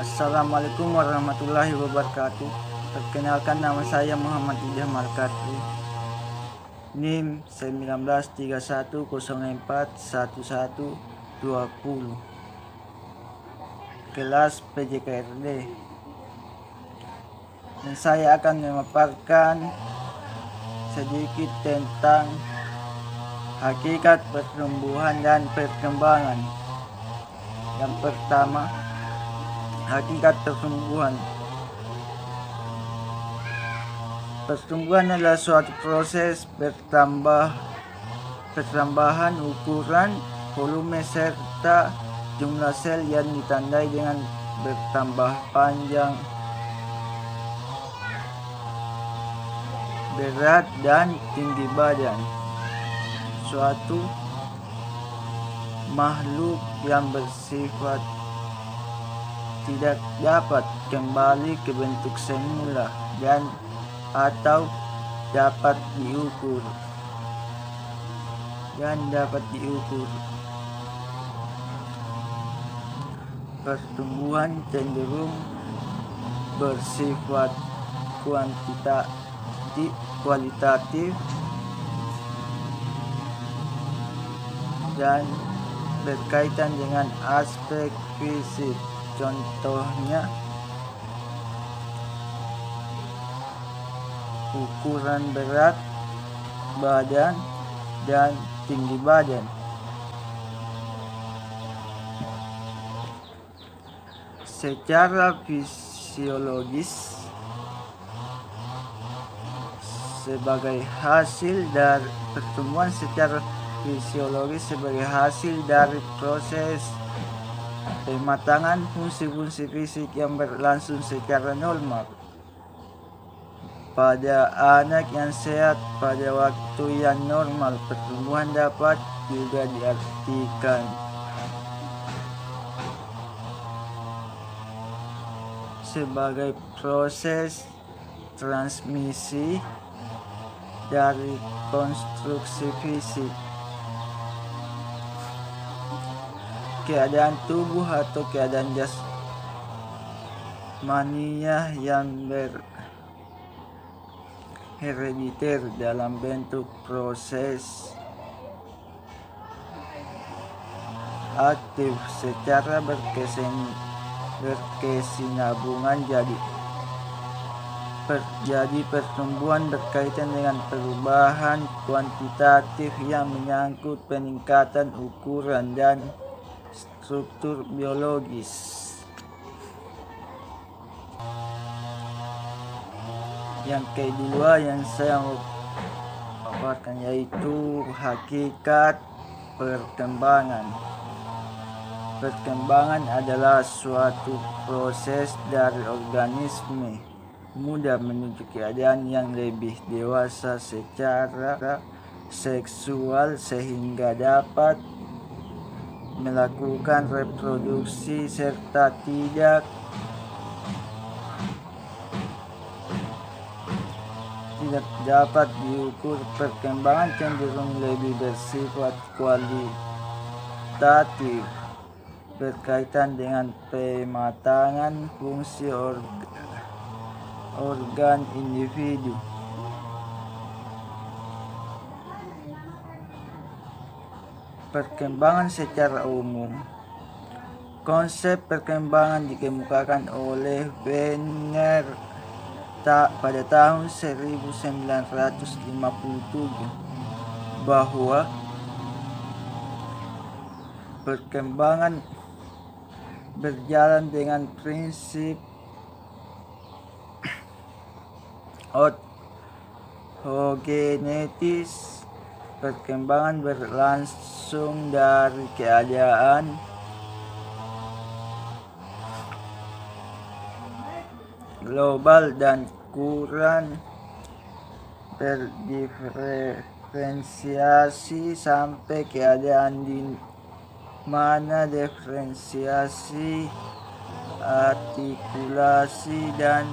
Assalamualaikum warahmatullahi wabarakatuh. Perkenalkan, nama saya Muhammad Ida Markatri, NIM 1931041120, kelas PJKRD. Dan saya akan memaparkan sedikit tentang hakikat pertumbuhan dan perkembangan. Yang pertama, hakikat pertumbuhan. Pertumbuhan adalah suatu proses pertambahan ukuran, volume, serta jumlah sel yang ditandai dengan bertambah panjang, berat, dan tinggi badan. Suatu makhluk yang bersifat tidak dapat kembali ke bentuk semula dan atau dapat diukur. Pertumbuhan cenderung bersifat kualitatif dan berkaitan dengan aspek fisik. Contohnya, ukuran berat badan dan tinggi badan. Secara fisiologis, sebagai hasil dari pertumbuhan secara fisiologis sebagai hasil dari proses pematangan fungsi-fungsi fisik yang berlangsung secara normal pada anak yang sehat pada waktu yang normal. Pertumbuhan dapat juga diartikan sebagai proses transmisi dari konstruksi fisik, keadaan tubuh atau keadaan jasmania yang herediter dalam bentuk proses aktif secara berkesinambungan. Jadi pertumbuhan berkaitan dengan perubahan kuantitatif yang menyangkut peningkatan ukuran dan struktur biologis. Yang kedua yang saya mau paparkan yaitu hakikat perkembangan. Perkembangan adalah suatu proses dari organisme muda menuju keadaan yang lebih dewasa secara seksual sehingga dapat melakukan reproduksi serta tidak dapat diukur. Perkembangan cenderung lebih bersifat kualitatif, berkaitan dengan pematangan fungsi organ individu. Perkembangan secara umum. Konsep perkembangan dikemukakan oleh Werner pada tahun 1957 bahwa perkembangan berjalan dengan prinsip ontogenetis. Perkembangan berlangsung dari keadaan global dan kurang berdiferensiasi sampai keadaan di mana diferensiasi, artikulasi, dan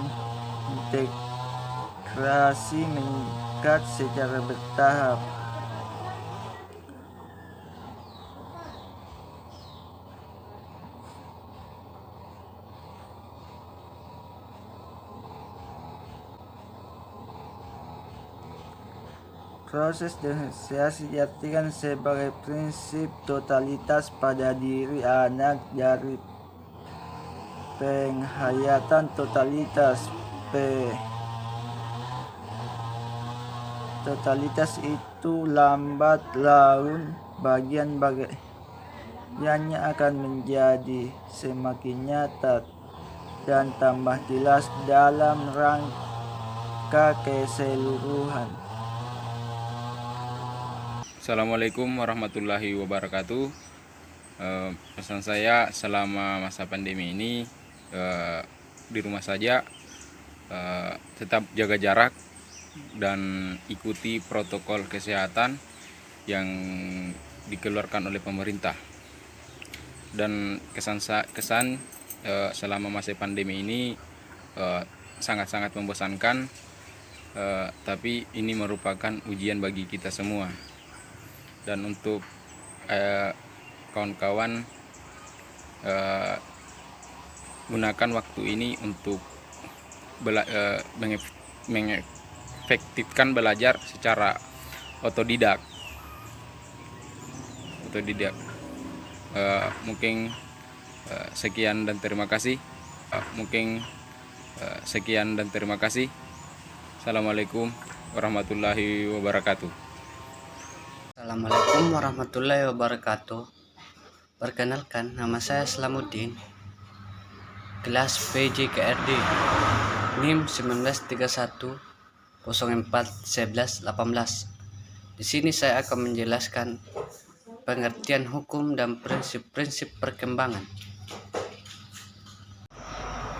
integrasi meningkat secara bertahap. Proses diferensiasi diartikan sebagai prinsip totalitas pada diri anak dari penghayatan totalitas. Totalitas itu lambat laun bagian-bagiannya akan menjadi semakin nyata dan tambah jelas dalam rangka keseluruhan. Assalamualaikum warahmatullahi wabarakatuh. Pesan saya selama masa pandemi ini di rumah saja, tetap jaga jarak dan ikuti protokol kesehatan yang dikeluarkan oleh pemerintah. Dan kesan selama masa pandemi ini sangat-sangat membosankan, tapi ini merupakan ujian bagi kita semua. Dan untuk kawan-kawan, gunakan waktu ini untuk mengefektifkan belajar secara otodidak. Mungkin sekian dan terima kasih. Assalamualaikum warahmatullahi wabarakatuh. Assalamualaikum warahmatullahi wabarakatuh. Perkenalkan, nama saya Slamuddin, kelas PJKRD, NIM 1931 04 11 18. Di sini saya akan menjelaskan pengertian hukum dan prinsip-prinsip perkembangan.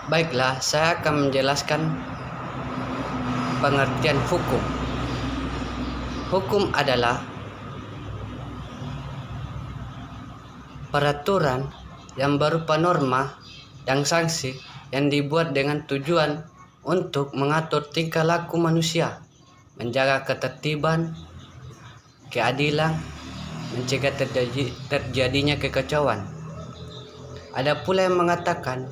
Baiklah, saya akan menjelaskan pengertian hukum. Hukum adalah peraturan yang berupa norma dan sanksi yang dibuat dengan tujuan untuk mengatur tingkah laku manusia, menjaga ketertiban, keadilan, mencegah terjadinya kekacauan. Ada pula yang mengatakan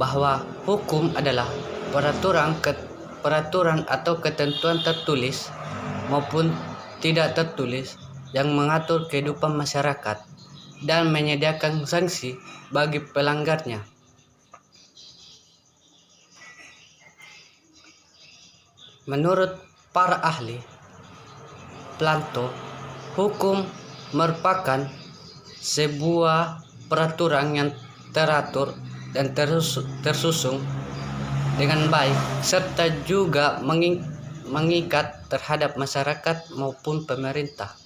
bahwa hukum adalah peraturan atau ketentuan tertulis maupun tidak tertulis yang mengatur kehidupan masyarakat dan menyediakan sanksi bagi pelanggarnya. Menurut para ahli, Plato, hukum merupakan sebuah peraturan yang teratur dan tersusun dengan baik serta juga mengikat terhadap masyarakat maupun pemerintah.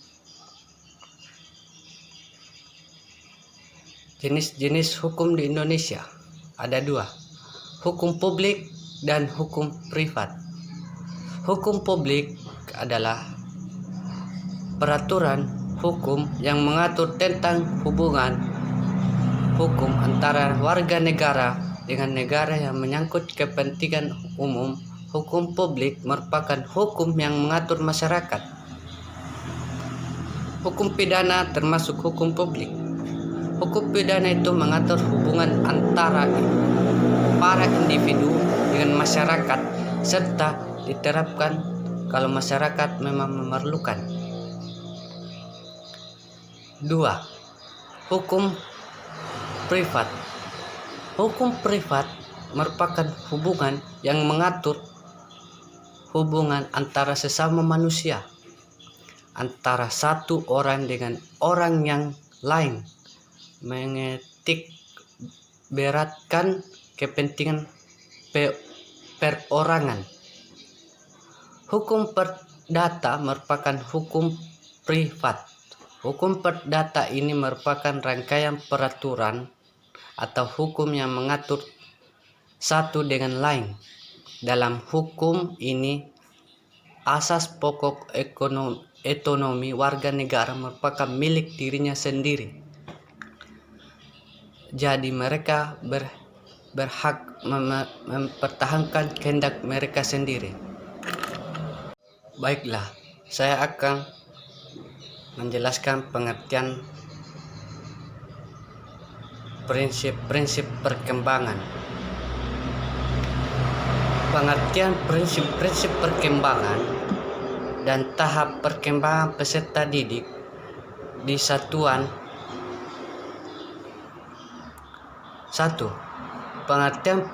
Jenis-jenis hukum di Indonesia ada dua, hukum publik dan hukum privat. Hukum publik adalah peraturan hukum yang mengatur tentang hubungan hukum antara warga negara dengan negara yang menyangkut kepentingan umum. Hukum publik merupakan hukum yang mengatur masyarakat. Hukum pidana termasuk hukum publik. Hukum pidana itu mengatur hubungan antara para individu dengan masyarakat serta diterapkan kalau masyarakat memang memerlukan. 2. Hukum privat. Hukum privat merupakan hubungan yang mengatur hubungan antara sesama manusia, antara satu orang dengan orang yang lain, menitik beratkan kepentingan perorangan. Hukum perdata merupakan hukum privat. Hukum perdata ini merupakan rangkaian peraturan atau hukum yang mengatur satu dengan lain. Dalam hukum ini, asas pokok ekonomi warga negara merupakan milik dirinya sendiri. Jadi mereka berhak mempertahankan kehendak mereka sendiri. Baiklah, saya akan menjelaskan pengertian prinsip-prinsip perkembangan. Pengertian prinsip-prinsip perkembangan dan tahap perkembangan peserta didik di satuan. 1. Pengertian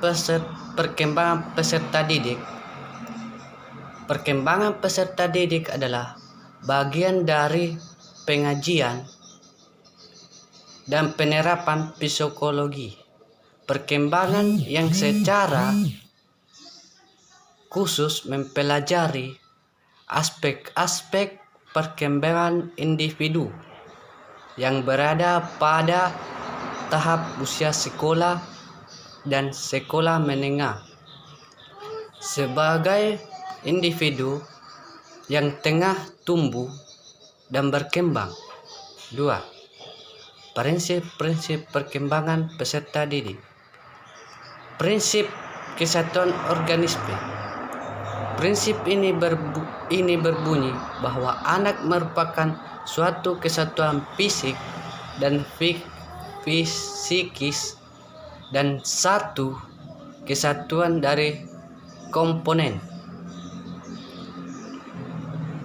perkembangan peserta didik. Perkembangan peserta didik adalah bagian dari pengajian dan penerapan psikologi. Perkembangan yang secara khusus mempelajari aspek-aspek perkembangan individu yang berada pada tahap usia sekolah dan sekolah menengah sebagai individu yang tengah tumbuh dan berkembang. 2. Prinsip-prinsip perkembangan peserta didik. Prinsip kesatuan organisme. Prinsip ini berbunyi bahwa anak merupakan suatu kesatuan fisik dan psikis dan satu kesatuan dari komponen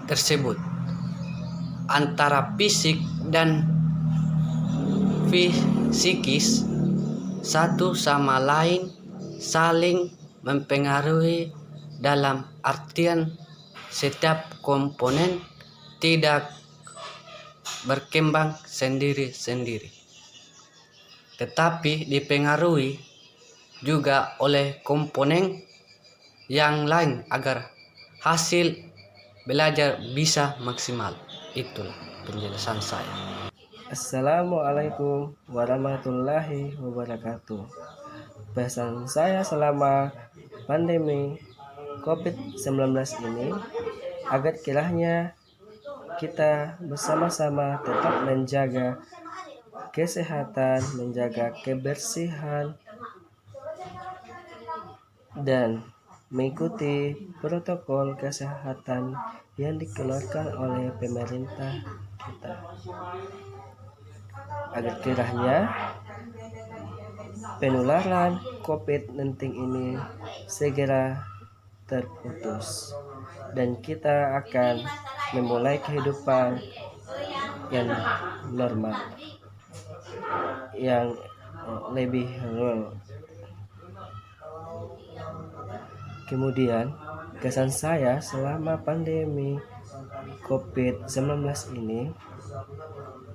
tersebut antara fisik dan psikis satu sama lain saling mempengaruhi, dalam artian setiap komponen tidak berkembang sendiri-sendiri, tetapi dipengaruhi juga oleh komponen yang lain agar hasil belajar bisa maksimal. Itulah penjelasan saya. Assalamualaikum warahmatullahi wabarakatuh. Pesan saya selama pandemi COVID-19 ini agar kiranya kita bersama-sama tetap menjaga kesehatan, menjaga kebersihan, dan mengikuti protokol kesehatan yang dikeluarkan oleh pemerintah kita, agar kiranya penularan COVID-19 ini segera terputus dan kita akan memulai kehidupan yang normal, yang lebih real. Kemudian kesan saya selama pandemi COVID-19 ini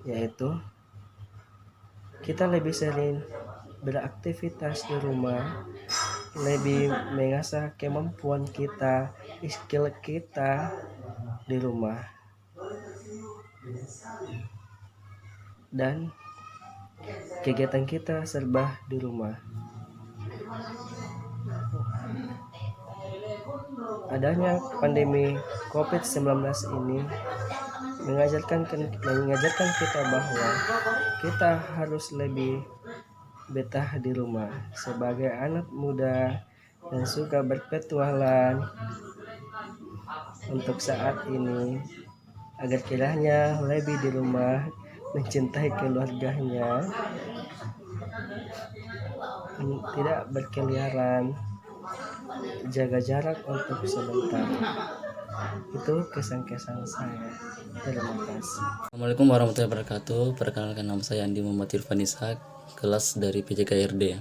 yaitu kita lebih sering beraktivitas di rumah, lebih mengasah kemampuan kita, skill kita di rumah, dan kegiatan kita serba di rumah. Adanya pandemi COVID-19 ini mengajarkan kita bahwa kita harus lebih betah di rumah sebagai anak muda yang suka berpetualang untuk saat ini, agar kiranya lebih di rumah, mencintai keluarganya, tidak berkeliaran, jaga jarak untuk sebentar. Itu kesan-kesan saya. Terima kasih. Assalamualaikum warahmatullahi wabarakatuh. Perkenalkan, nama saya Andi Muhammad Irfan Ishak, kelas dari PJKRD.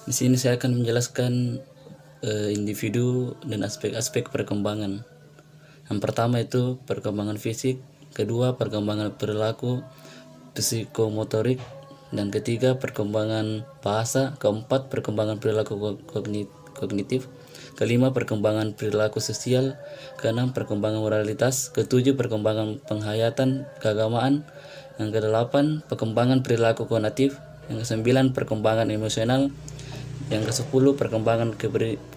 Di sini saya akan menjelaskan individu dan aspek-aspek perkembangan. Yang pertama itu perkembangan fisik, kedua perkembangan perilaku psikomotorik, dan ketiga perkembangan bahasa, keempat perkembangan perilaku kognitif, kelima perkembangan perilaku sosial, keenam perkembangan moralitas, ketujuh perkembangan penghayatan keagamaan, yang kedelapan perkembangan perilaku kognitif, yang kesembilan perkembangan emosional, yang ke-10 perkembangan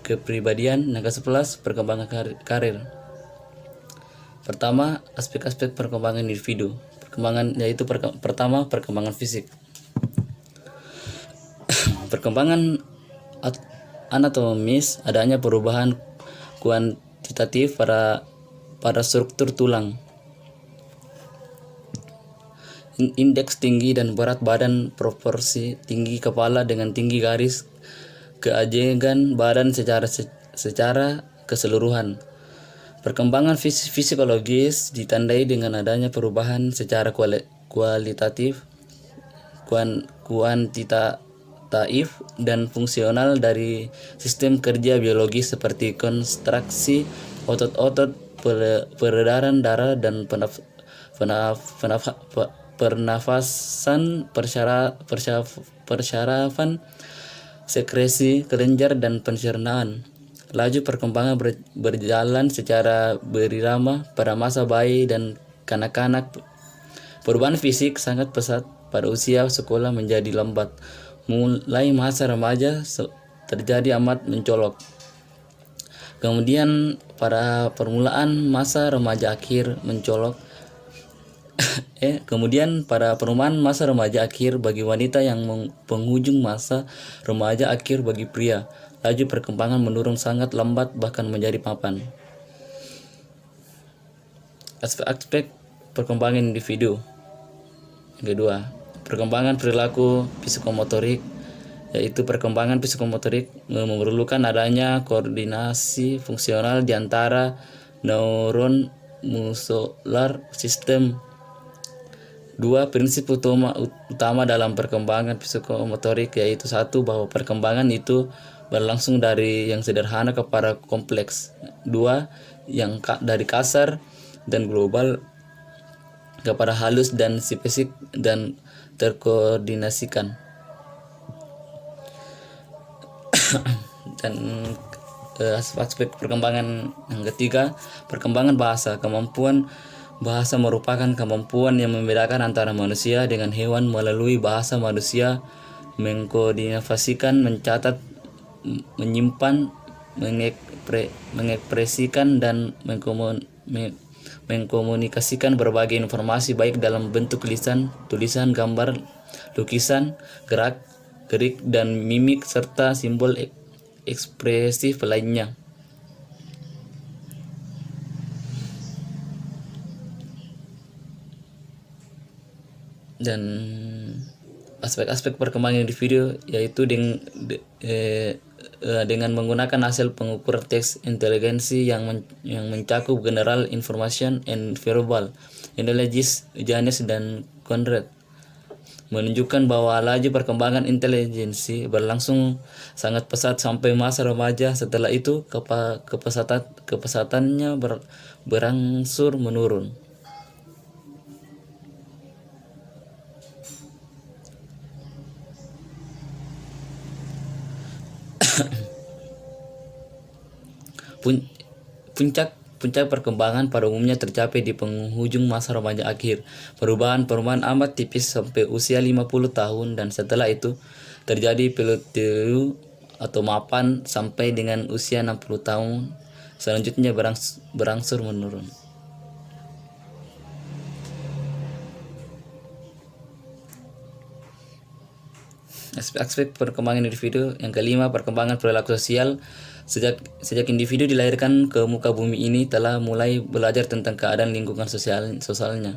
kepribadian, yang ke-11 perkembangan karir. Pertama, aspek-aspek perkembangan individu. Yaitu pertama perkembangan fisik. Perkembangan anatomis, adanya perubahan kuantitatif pada struktur tulang, indeks tinggi dan berat badan, proporsi tinggi kepala dengan tinggi garis keajengan badan secara keseluruhan, Perkembangan psikologis ditandai dengan adanya perubahan secara kualitatif, kuantitatif, dan fungsional dari sistem kerja biologis seperti kontraksi otot-otot, peredaran darah, dan pernafasan, persyarafan, sekresi kelenjar, dan pencernaan. Laju perkembangan berjalan secara berirama pada masa bayi dan kanak-kanak. Perubahan fisik sangat pesat pada usia sekolah menjadi lambat. Mulai masa remaja terjadi amat mencolok. Kemudian pada permulaan masa remaja akhir mencolok. Kemudian pada perumahan masa remaja akhir bagi wanita yang penghujung masa remaja akhir bagi pria. Laju perkembangan menurun sangat lambat bahkan menjadi papan. Aspek perkembangan individu. Yang kedua, perkembangan perilaku psikomotorik, yaitu perkembangan psikomotorik memerlukan adanya koordinasi fungsional di antara neuron muskular sistem. Dua prinsip utama dalam perkembangan psikomotorik, yaitu satu, bahwa perkembangan itu berlangsung dari yang sederhana kepada kompleks. Dua, yang dari kasar dan global kepada halus dan spesifik dan terkoordinasikan. Dan aspek perkembangan yang ketiga, perkembangan bahasa. Kemampuan bahasa merupakan kemampuan yang membedakan antara manusia dengan hewan. Melalui bahasa manusia mengkoordinasikan, mencatat, menyimpan, mengekspresikan, dan mengkomunikasikan berbagai informasi baik dalam bentuk tulisan, gambar, lukisan, gerik, dan mimik, serta simbol ekspresif lainnya. Dan aspek-aspek perkembangan individu, yaitu dengan menggunakan hasil pengukuran teks inteligensi yang mencakup General Information and Verbal Intelligence, Janes dan Conrad, menunjukkan bahwa laju perkembangan intelijensi berlangsung sangat pesat sampai masa remaja. Setelah itu kepesatannya berangsur menurun. Puncak perkembangan pada umumnya tercapai di penghujung masa remaja akhir. Perubahan amat tipis sampai usia 50 tahun, dan setelah itu terjadi plateau atau mapan sampai dengan usia 60 tahun. Selanjutnya berangsur menurun. Aspek perkembangan individu. Yang kelima, perkembangan perilaku sosial. Sejak individu dilahirkan ke muka bumi ini telah mulai belajar tentang keadaan lingkungan sosialnya.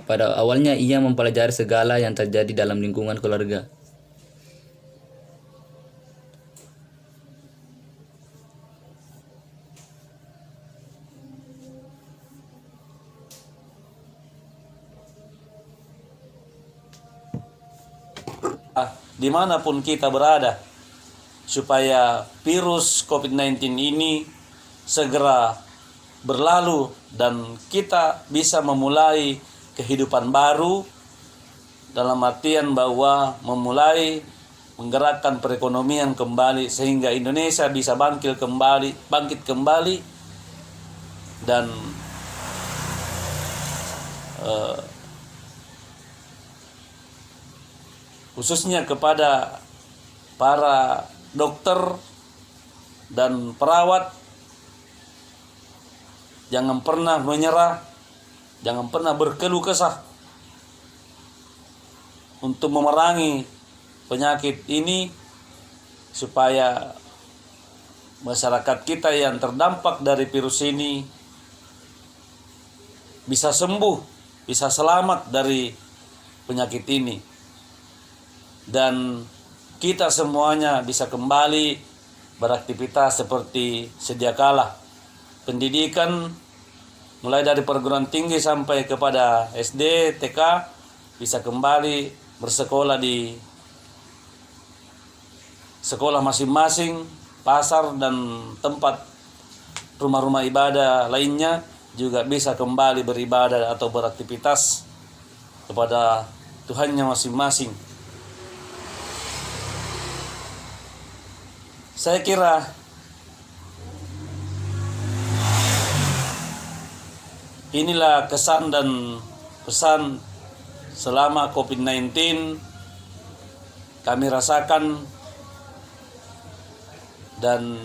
Pada awalnya ia mempelajari segala yang terjadi dalam lingkungan keluarga. Dimanapun kita berada, supaya virus COVID-19 ini segera berlalu dan kita bisa memulai kehidupan baru, dalam artian bahwa memulai menggerakkan perekonomian kembali sehingga Indonesia bisa bangkit kembali dan khususnya kepada para dokter dan perawat, jangan pernah menyerah, jangan pernah berkeluh kesah untuk memerangi penyakit ini, supaya masyarakat kita yang terdampak dari virus ini bisa sembuh, bisa selamat dari penyakit ini, dan kita semuanya bisa kembali beraktivitas seperti sedia kala. pendidikan mulai dari perguruan tinggi sampai kepada SD, TK bisa kembali bersekolah di sekolah masing-masing, pasar dan tempat rumah-rumah ibadah lainnya juga bisa kembali beribadah atau beraktivitas kepada Tuhannya masing-masing. Saya kira inilah kesan dan pesan selama COVID-19 kami rasakan, dan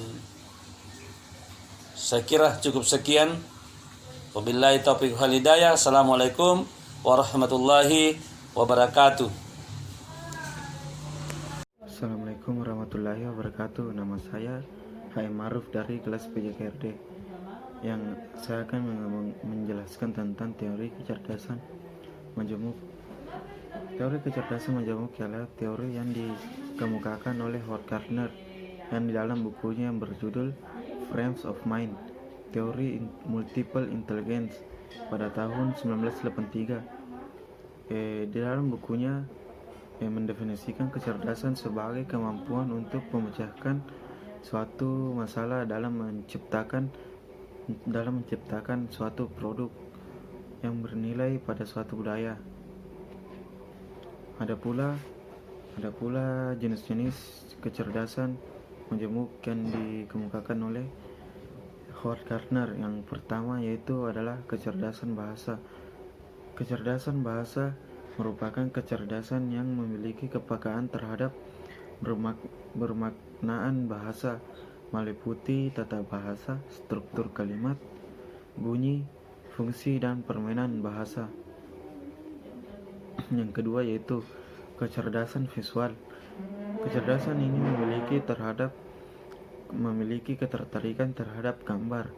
saya kira cukup sekian. Wabillahi taufiq wal hidayah. Assalamualaikum warahmatullahi wabarakatuh. Assalamualaikum warahmatullahi wabarakatuh. Nama saya Haim Maruf dari kelas PJKRD. Yang saya akan menjelaskan tentang teori kecerdasan majemuk. Teori kecerdasan majemuk adalah teori yang dikemukakan oleh Howard Gardner yang di dalam bukunya yang berjudul Frames of Mind, Teori Multiple Intelligence pada tahun 1983. Di dalam bukunya mendefinisikan kecerdasan sebagai kemampuan untuk memecahkan suatu masalah dalam menciptakan suatu produk yang bernilai pada suatu budaya. Ada pula jenis-jenis kecerdasan majemuk yang dikemukakan oleh Howard Gardner. Yang pertama yaitu adalah kecerdasan bahasa. Kecerdasan bahasa merupakan kecerdasan yang memiliki kepekaan terhadap bermaknaan bahasa, meliputi tata bahasa, struktur kalimat, bunyi, fungsi, dan permainan bahasa. Yang kedua yaitu kecerdasan visual. Kecerdasan ini memiliki ketertarikan terhadap gambar.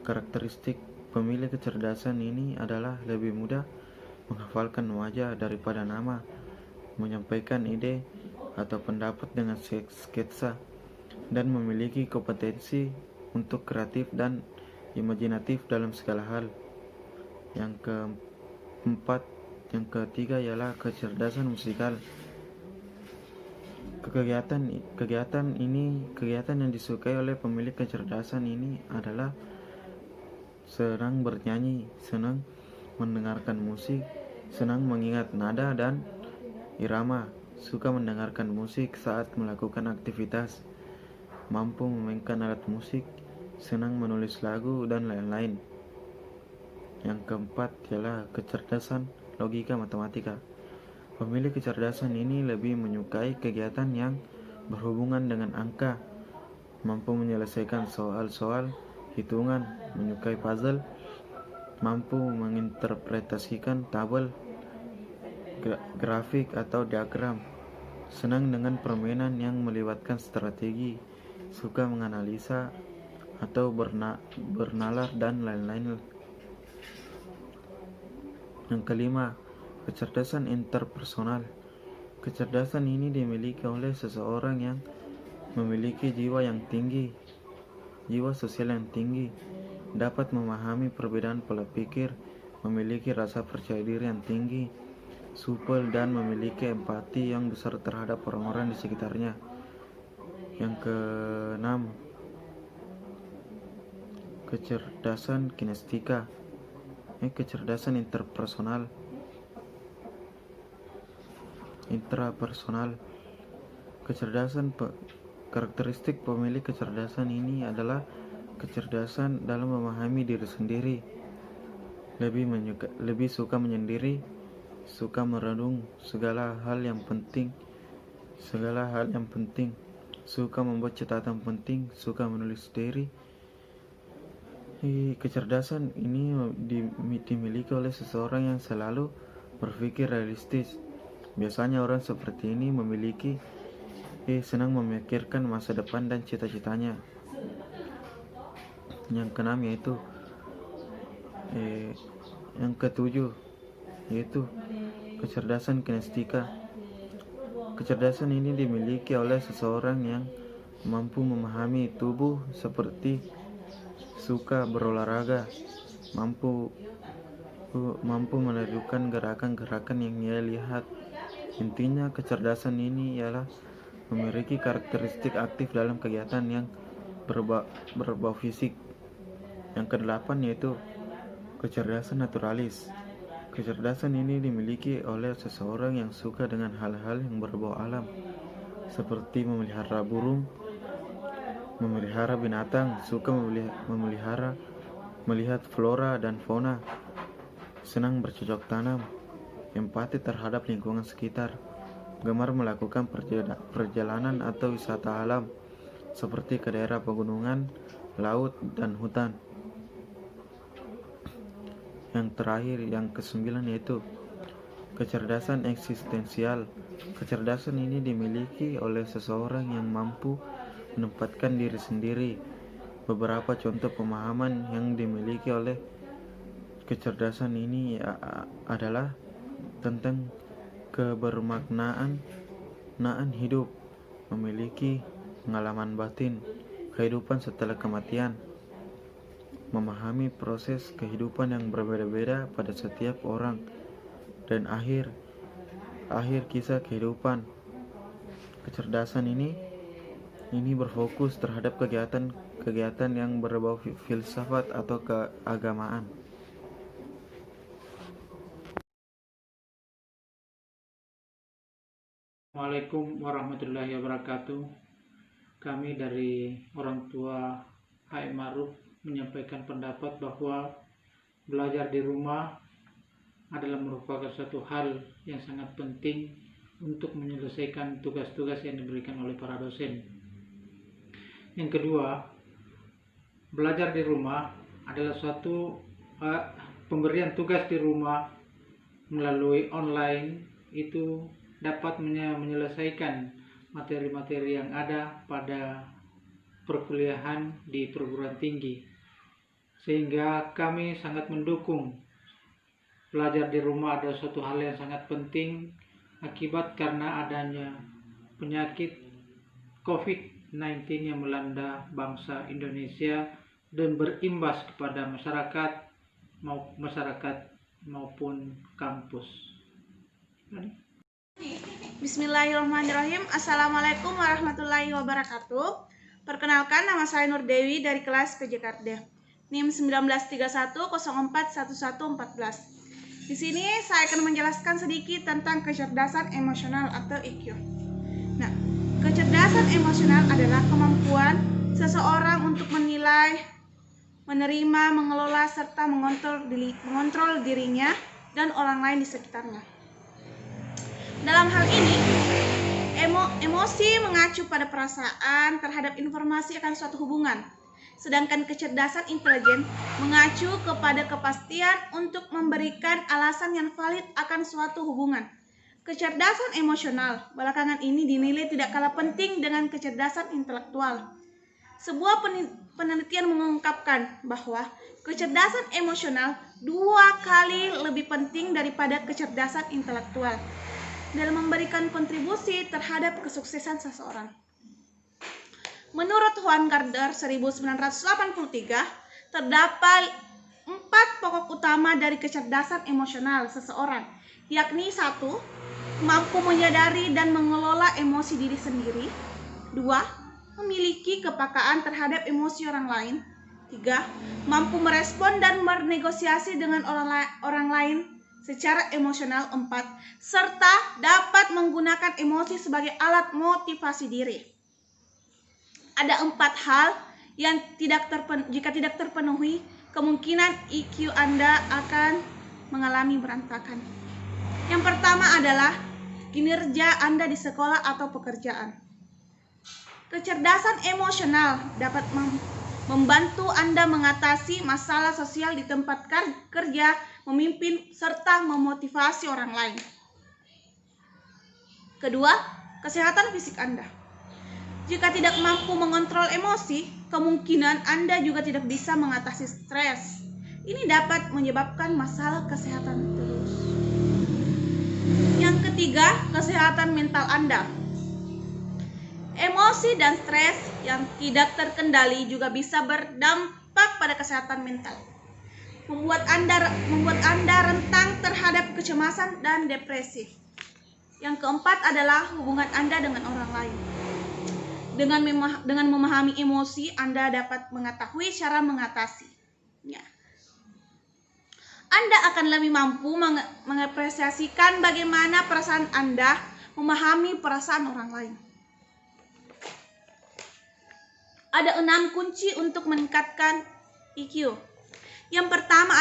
Karakteristik pemilik kecerdasan ini adalah lebih mudah menghafalkan wajah daripada nama, menyampaikan ide atau pendapat dengan sketsa, dan memiliki kompetensi untuk kreatif dan imajinatif dalam segala hal. Yang ketiga ialah kecerdasan musikal. Kegiatan yang disukai oleh pemilik kecerdasan ini adalah senang bernyanyi, senang mendengarkan musik, senang mengingat nada dan irama, suka mendengarkan musik saat melakukan aktivitas, mampu memainkan alat musik, senang menulis lagu, dan lain-lain. Yang keempat ialah kecerdasan logika matematika. Pemilik kecerdasan ini lebih menyukai kegiatan yang berhubungan dengan angka, mampu menyelesaikan soal-soal hitungan, menyukai puzzle, mampu menginterpretasikan tabel, grafik atau diagram, senang dengan permainan yang melibatkan strategi, suka menganalisa atau bernalar, dan lain-lain. Yang kelima, kecerdasan interpersonal. Kecerdasan ini dimiliki oleh seseorang yang memiliki jiwa sosial yang tinggi, dapat memahami perbedaan pola pikir, memiliki rasa percaya diri yang tinggi, supel, dan memiliki empati yang besar terhadap orang-orang di sekitarnya. Yang keenam, kecerdasan kinestika. Kecerdasan intrapersonal. Karakteristik pemilik kecerdasan ini adalah kecerdasan dalam memahami diri sendiri, lebih suka menyendiri, suka merenung segala hal yang penting, suka membuat catatan penting, suka menulis diri. Kecerdasan ini dimiliki oleh seseorang yang selalu berpikir realistis. Biasanya orang seperti ini senang memikirkan masa depan dan cita-citanya. Yang keenam yaitu yang ketujuh yaitu kecerdasan kinestika. Kecerdasan ini dimiliki oleh seseorang yang mampu memahami tubuh suka berolahraga, mampu menirukan gerakan-gerakan yang ia lihat. Intinya, kecerdasan ini ialah memiliki karakteristik aktif dalam kegiatan yang berbau fisik. Yang kedelapan yaitu kecerdasan naturalis. Kecerdasan ini dimiliki oleh seseorang yang suka dengan hal-hal yang berbau alam, seperti memelihara burung, memelihara binatang, suka melihat flora dan fauna, senang bercocok tanam, empati terhadap lingkungan sekitar, gemar melakukan perjalanan atau wisata alam, seperti ke daerah pegunungan, laut, dan hutan. Yang terakhir, yang kesembilan, yaitu kecerdasan eksistensial. Kecerdasan ini dimiliki oleh seseorang yang mampu menempatkan diri sendiri. Beberapa contoh pemahaman yang dimiliki oleh kecerdasan ini adalah tentang kebermaknaan hidup, memiliki pengalaman batin, kehidupan setelah kematian, memahami proses kehidupan yang berbeda-beda pada setiap orang, dan akhir kisah kehidupan. Kecerdasan ini berfokus terhadap kegiatan yang berbau filsafat atau keagamaan. Assalamualaikum warahmatullahi wabarakatuh. Kami dari orang tua HM Ma'ruf menyampaikan pendapat bahwa belajar di rumah adalah merupakan suatu hal yang sangat penting untuk menyelesaikan tugas-tugas yang diberikan oleh para dosen. Yang kedua, belajar di rumah adalah suatu pemberian tugas di rumah melalui online itu dapat menyelesaikan materi-materi yang ada pada perkuliahan di perguruan tinggi, sehingga kami sangat mendukung belajar di rumah adalah suatu hal yang sangat penting akibat karena adanya penyakit COVID-19 yang melanda bangsa Indonesia dan berimbas kepada masyarakat maupun kampus. Bismillahirrahmanirrahim. Assalamualaikum warahmatullahi wabarakatuh. Perkenalkan, nama saya Nur Dewi dari kelas PJKRD, NIM 1931041114. Di sini saya akan menjelaskan sedikit tentang kecerdasan emosional atau EQ. Nah, kecerdasan emosional adalah kemampuan seseorang untuk menilai, menerima, mengelola, serta mengontrol dirinya dan orang lain di sekitarnya. Dalam hal ini, emosi mengacu pada perasaan terhadap informasi akan suatu hubungan, sedangkan kecerdasan intelijen mengacu kepada kepastian untuk memberikan alasan yang valid akan suatu hubungan. Kecerdasan emosional belakangan ini dinilai tidak kalah penting dengan kecerdasan intelektual. Sebuah penelitian mengungkapkan bahwa kecerdasan emosional 2 kali lebih penting daripada kecerdasan intelektual dalam memberikan kontribusi terhadap kesuksesan seseorang. Menurut Juan Gardner 1983, terdapat 4 pokok utama dari kecerdasan emosional seseorang, yakni 1. Mampu menyadari dan mengelola emosi diri sendiri. 2. Memiliki kepekaan terhadap emosi orang lain. 3. Mampu merespon dan bernegosiasi dengan orang lain secara emosional. 4. Serta dapat menggunakan emosi sebagai alat motivasi diri. Ada 4 hal yang jika tidak terpenuhi, kemungkinan EQ Anda akan mengalami berantakan. Yang pertama adalah kinerja Anda di sekolah atau pekerjaan. Kecerdasan emosional dapat membantu Anda mengatasi masalah sosial di tempat kerja, memimpin, serta memotivasi orang lain. Kedua, kesehatan fisik Anda. Jika tidak mampu mengontrol emosi, kemungkinan Anda juga tidak bisa mengatasi stres. Ini dapat menyebabkan masalah kesehatan terus. Yang ketiga, kesehatan mental Anda. Emosi dan stres yang tidak terkendali juga bisa berdampak pada kesehatan mental, membuat Anda rentan terhadap kecemasan dan depresi. Yang keempat adalah hubungan Anda dengan orang lain. Dengan memahami emosi, Anda dapat mengetahui cara mengatasinya. Anda akan lebih mampu mengapresiasikan bagaimana perasaan Anda memahami perasaan orang lain. Ada 6 kunci untuk meningkatkan EQ. Yang pertama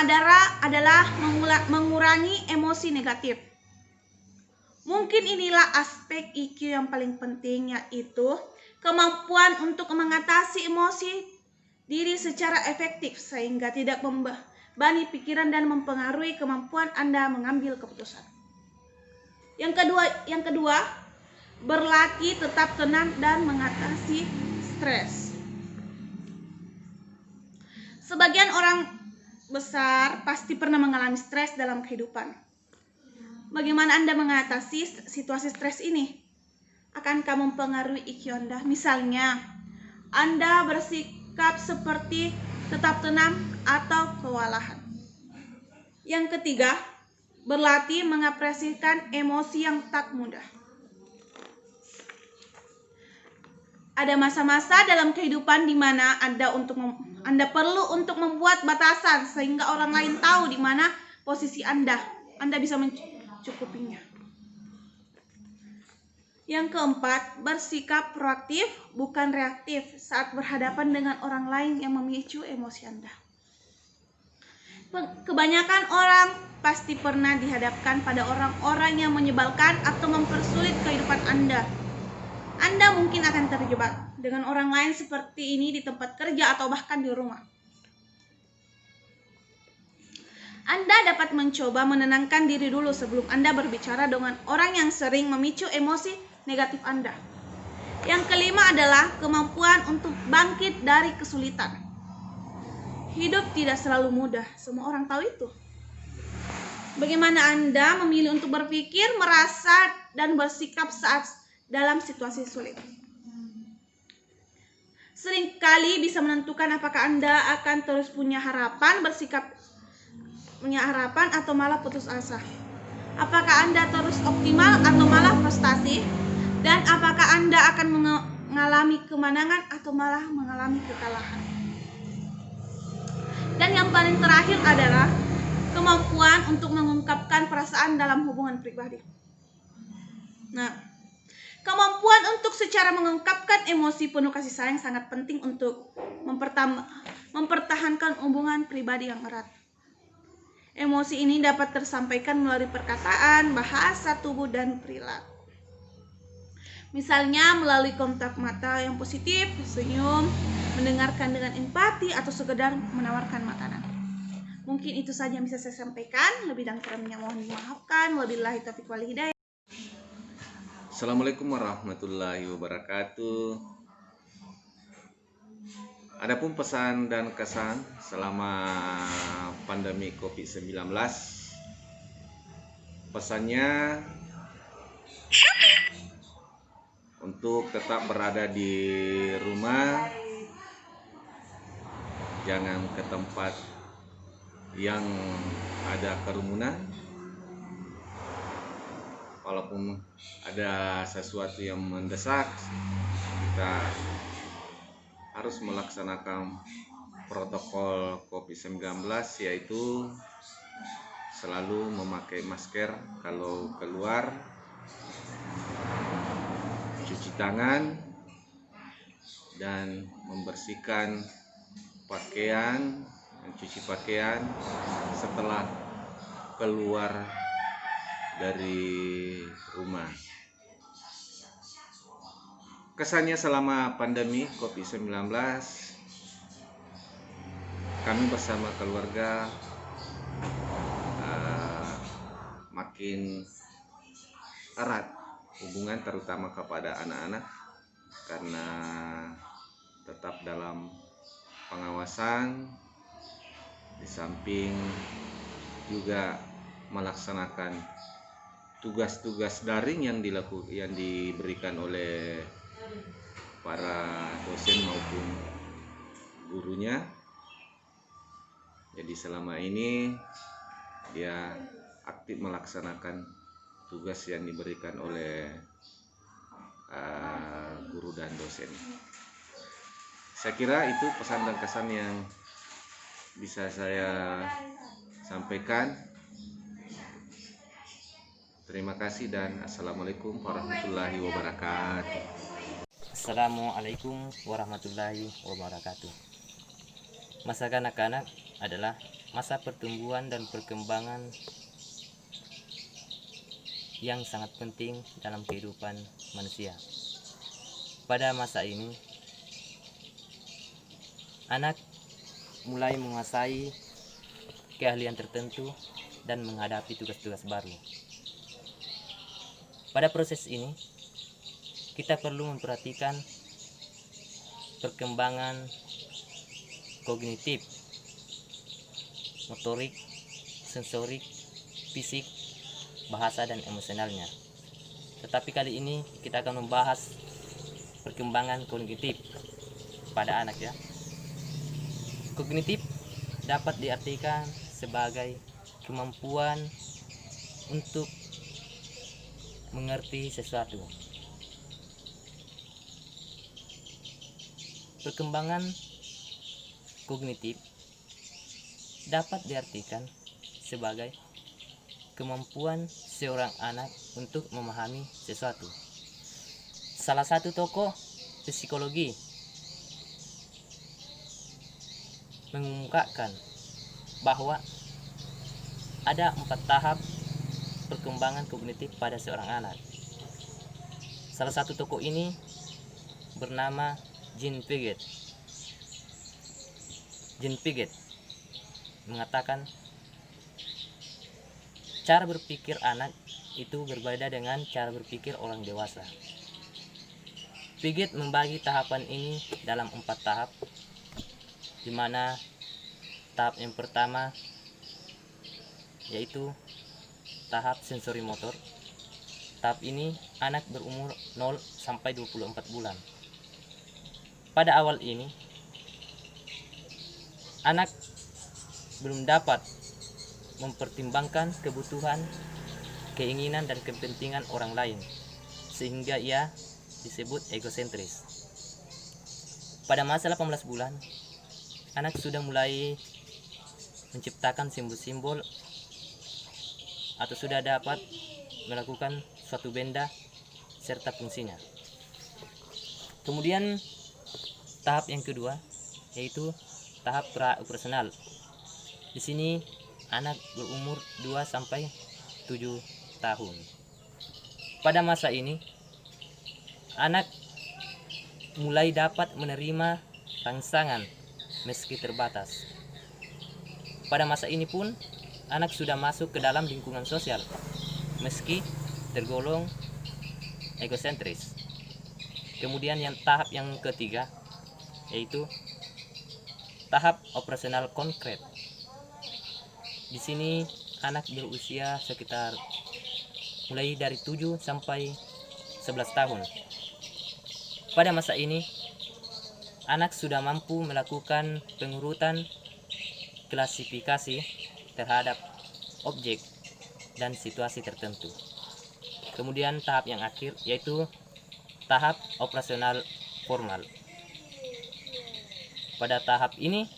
adalah mengurangi emosi negatif. Mungkin inilah aspek EQ yang paling penting, yaitu kemampuan untuk mengatasi emosi diri secara efektif sehingga tidak membebani pikiran dan mempengaruhi kemampuan Anda mengambil keputusan. Yang kedua, berlatih tetap tenang dan mengatasi stres. Sebagian orang besar pasti pernah mengalami stres dalam kehidupan. Bagaimana Anda mengatasi situasi stres ini? Akankah mempengaruhi EQ Anda? Misalnya, Anda bersikap seperti tetap tenang atau kewalahan. Yang ketiga, berlatih mengapresiasikan emosi yang tak mudah. Ada masa-masa dalam kehidupan di mana Anda perlu untuk membuat batasan sehingga orang lain tahu di mana posisi Anda. Anda bisa mencukupinya. Yang keempat, bersikap proaktif bukan reaktif saat berhadapan dengan orang lain yang memicu emosi Anda. Kebanyakan orang pasti pernah dihadapkan pada orang-orang yang menyebalkan atau mempersulit kehidupan Anda. Anda mungkin akan terjebak dengan orang lain seperti ini di tempat kerja atau bahkan di rumah. Anda dapat mencoba menenangkan diri dulu sebelum Anda berbicara dengan orang yang sering memicu emosi negatif Anda. Yang kelima adalah kemampuan untuk bangkit dari kesulitan. Hidup tidak selalu mudah, semua orang tahu itu. Bagaimana Anda memilih untuk berpikir, merasa, dan bersikap saat dalam situasi sulit. Seringkali bisa menentukan apakah Anda akan terus punya harapan atau malah putus asa. Apakah Anda terus optimal atau malah frustasi? Dan apakah Anda akan mengalami kemenangan atau malah mengalami kekalahan? Dan yang paling terakhir adalah kemampuan untuk mengungkapkan perasaan dalam hubungan pribadi. Kemampuan untuk secara mengungkapkan emosi penuh kasih sayang sangat penting untuk mempertahankan hubungan pribadi yang erat. Emosi ini dapat tersampaikan melalui perkataan, bahasa tubuh, dan perilaku. Misalnya melalui kontak mata yang positif, senyum, mendengarkan dengan empati, atau sekedar menawarkan makanan. Mungkin itu saja yang bisa saya sampaikan. Lebih dan kurangnya mohon dimaafkan. Wabillahi taufiq wal hidayah. Assalamualaikum warahmatullahi wabarakatuh. Adapun pesan dan kesan selama pandemi COVID-19, pesannya untuk tetap berada di rumah, jangan ke tempat yang ada kerumunan. Walaupun ada sesuatu yang mendesak, kita harus melaksanakan protokol COVID-19, yaitu selalu memakai masker kalau keluar, cuci tangan, dan membersihkan pakaian, mencuci pakaian setelah keluar dari rumah. Kesannya selama pandemi COVID-19, kami bersama keluarga makin erat hubungan, terutama kepada anak-anak, karena tetap dalam pengawasan, di samping juga melaksanakan tugas-tugas daring yang diberikan oleh para dosen maupun gurunya. Jadi selama ini dia aktif melaksanakan tugas yang diberikan oleh guru dan dosen. Saya kira itu pesan dan kesan yang bisa saya sampaikan. Terima kasih dan Assalamualaikum warahmatullahi wabarakatuh. Assalamualaikum warahmatullahi wabarakatuh. Masa kanak-kanak adalah masa pertumbuhan dan perkembangan yang sangat penting dalam kehidupan manusia. Pada masa ini, anak mulai menguasai keahlian tertentu dan menghadapi tugas-tugas baru. Pada proses ini, kita perlu memperhatikan perkembangan kognitif, motorik, sensorik, fisik, bahasa, dan emosionalnya. Tetapi kali ini kita akan membahas perkembangan kognitif pada anak ya. Kognitif dapat diartikan sebagai kemampuan untuk mengerti sesuatu. Perkembangan kognitif dapat diartikan sebagai kemampuan seorang anak untuk memahami sesuatu. Salah satu tokoh psikologi mengungkapkan bahwa ada 4 tahap perkembangan kognitif pada seorang anak. Salah satu tokoh ini bernama Jean Piaget. Jean Piaget mengatakan cara berpikir anak itu berbeda dengan cara berpikir orang dewasa. Piaget membagi tahapan ini dalam 4 tahap, di mana tahap yang pertama yaitu tahap sensori motor. Tahap ini anak berumur 0 sampai 24 bulan. Pada awal ini, anak belum dapat mempertimbangkan kebutuhan, keinginan, dan kepentingan orang lain, sehingga ia disebut egosentris. Pada masa 18 bulan, anak sudah mulai menciptakan simbol-simbol atau sudah dapat melakukan suatu benda serta fungsinya. Kemudian tahap yang kedua yaitu tahap pra-operasional. Di sini anak berumur 2 sampai 7 tahun. Pada masa ini anak mulai dapat menerima rangsangan meski terbatas. Pada masa ini pun anak sudah masuk ke dalam lingkungan sosial meski tergolong egosentris. Kemudian tahap yang ketiga yaitu tahap operasional konkret. Di sini anak berusia sekitar mulai dari 7 sampai 11 tahun. Pada masa ini anak sudah mampu melakukan pengurutan klasifikasi terhadap objek dan situasi tertentu. Kemudian tahap yang akhir yaitu tahap operasional formal. Pada tahap ini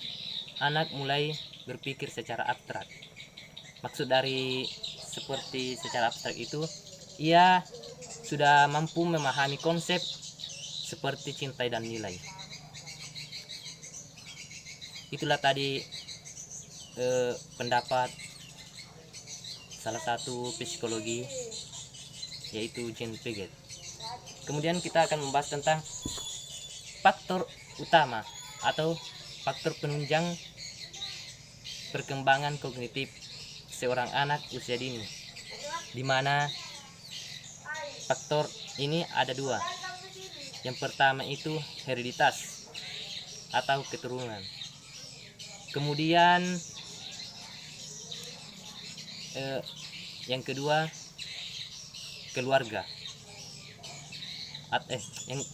anak mulai berpikir secara abstrak. Maksud dari seperti secara abstrak itu, ia sudah mampu memahami konsep seperti cinta dan nilai. Itulah tadi pendapat salah satu psikologi yaitu Jean Piaget. Kemudian kita akan membahas tentang faktor utama atau faktor penunjang perkembangan kognitif seorang anak usia dini, di mana faktor ini ada 2. Yang pertama itu hereditas atau keturunan. Kemudian yang kedua keluarga.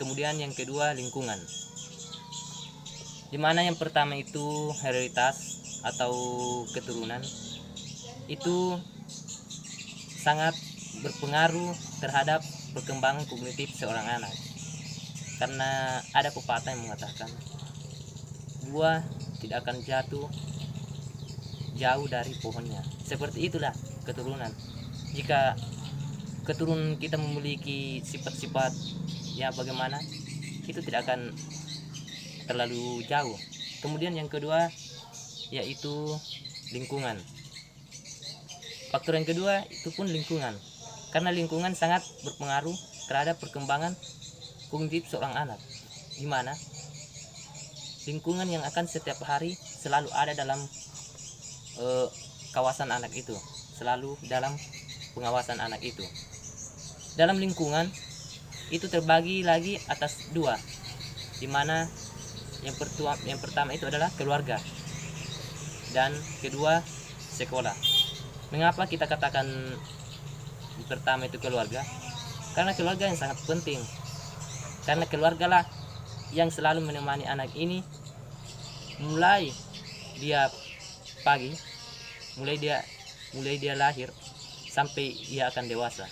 Kemudian yang kedua lingkungan. Di mana yang pertama itu hereditas atau keturunan itu sangat berpengaruh terhadap perkembangan kognitif seorang anak. Karena ada pepatah yang mengatakan buah tidak akan jatuh jauh dari pohonnya. Seperti itulah keturunan. Jika keturunan kita memiliki sifat-sifat ya bagaimana, itu tidak akan terlalu jauh. Kemudian yang kedua yaitu lingkungan. Faktor yang kedua itu pun lingkungan. Karena lingkungan sangat berpengaruh terhadap perkembangan kognitif seorang anak. Di mana lingkungan yang akan setiap hari selalu ada dalam kawasan anak itu, selalu dalam pengawasan anak itu. Dalam lingkungan itu terbagi lagi atas dua, di mana yang pertama itu adalah keluarga dan kedua sekolah. Mengapa kita katakan pertama itu keluarga? Karena keluarga yang sangat penting. Karena keluarga lah yang selalu menemani anak ini mulai dia pagi, mulai dia lahir sampai ia akan dewasa.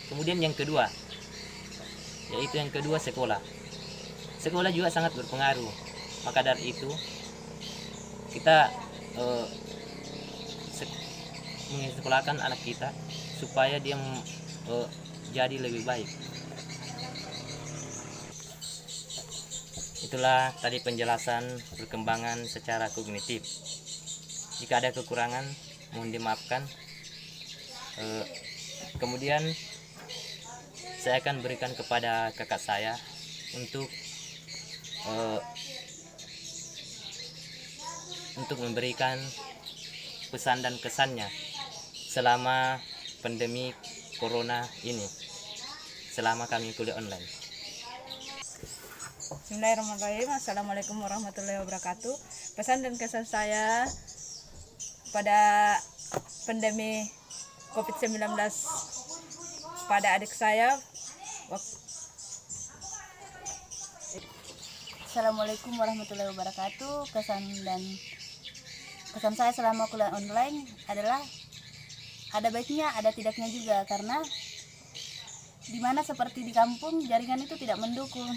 Kemudian yang kedua yaitu sekolah. Sekolah juga sangat berpengaruh. Maka dari itu kita menyekolahkan anak kita supaya dia jadi lebih baik. Itulah tadi penjelasan perkembangan secara kognitif. Jika ada kekurangan mohon dimaafkan. Kemudian saya akan berikan kepada kakak saya untuk memberikan pesan dan kesannya selama pandemi corona ini, selama kami kuliah online. Bismillahirrahmanirrahim. Assalamualaikum warahmatullahi wabarakatuh. Pesan dan kesan saya pada pandemi COVID-19 pada adik saya. Assalamualaikum warahmatullahi wabarakatuh. Kesan saya selama kuliah online adalah ada baiknya, ada tidaknya juga, karena dimana seperti di kampung jaringan itu tidak mendukung.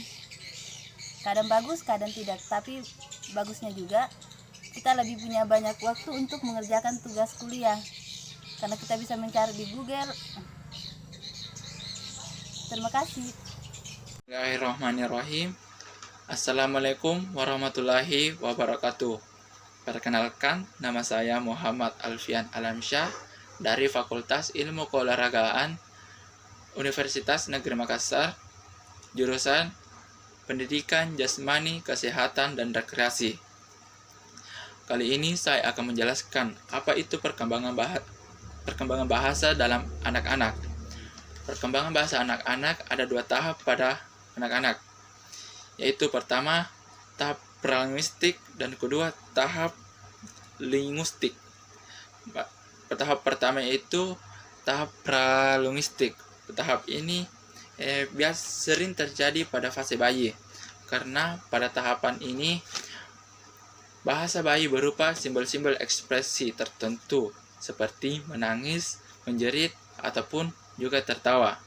Kadang bagus, kadang tidak. Tapi bagusnya juga kita lebih punya banyak waktu untuk mengerjakan tugas kuliah, karena kita bisa mencari di Google. Terima kasih. Bismillahirrahmanirrahim. Assalamualaikum warahmatullahi wabarakatuh. Perkenalkan, nama saya Muhammad Alfian Alamsyah dari Fakultas Ilmu Keolahragaan Universitas Negeri Makassar, jurusan Pendidikan Jasmani, Kesehatan, dan Rekreasi. Kali ini saya akan menjelaskan apa itu perkembangan bahasa dalam anak-anak. Perkembangan bahasa anak-anak ada dua tahap pada anak-anak, yaitu pertama tahap pralinguistik dan kedua tahap linguistik. Tahap pertama yaitu tahap pralinguistik. Tahap ini biasa sering terjadi pada fase bayi, karena pada tahapan ini bahasa bayi berupa simbol-simbol ekspresi tertentu seperti menangis, menjerit, ataupun juga tertawa.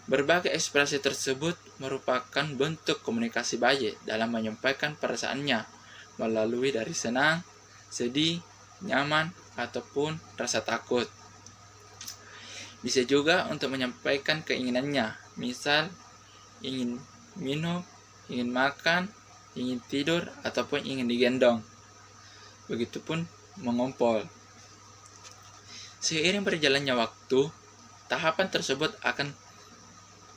Berbagai ekspresi tersebut merupakan bentuk komunikasi bayi dalam menyampaikan perasaannya melalui dari senang, sedih, nyaman, ataupun rasa takut. Bisa juga untuk menyampaikan keinginannya, misal ingin minum, ingin makan, ingin tidur, ataupun ingin digendong. Begitupun mengompol. Seiring berjalannya waktu, tahapan tersebut akan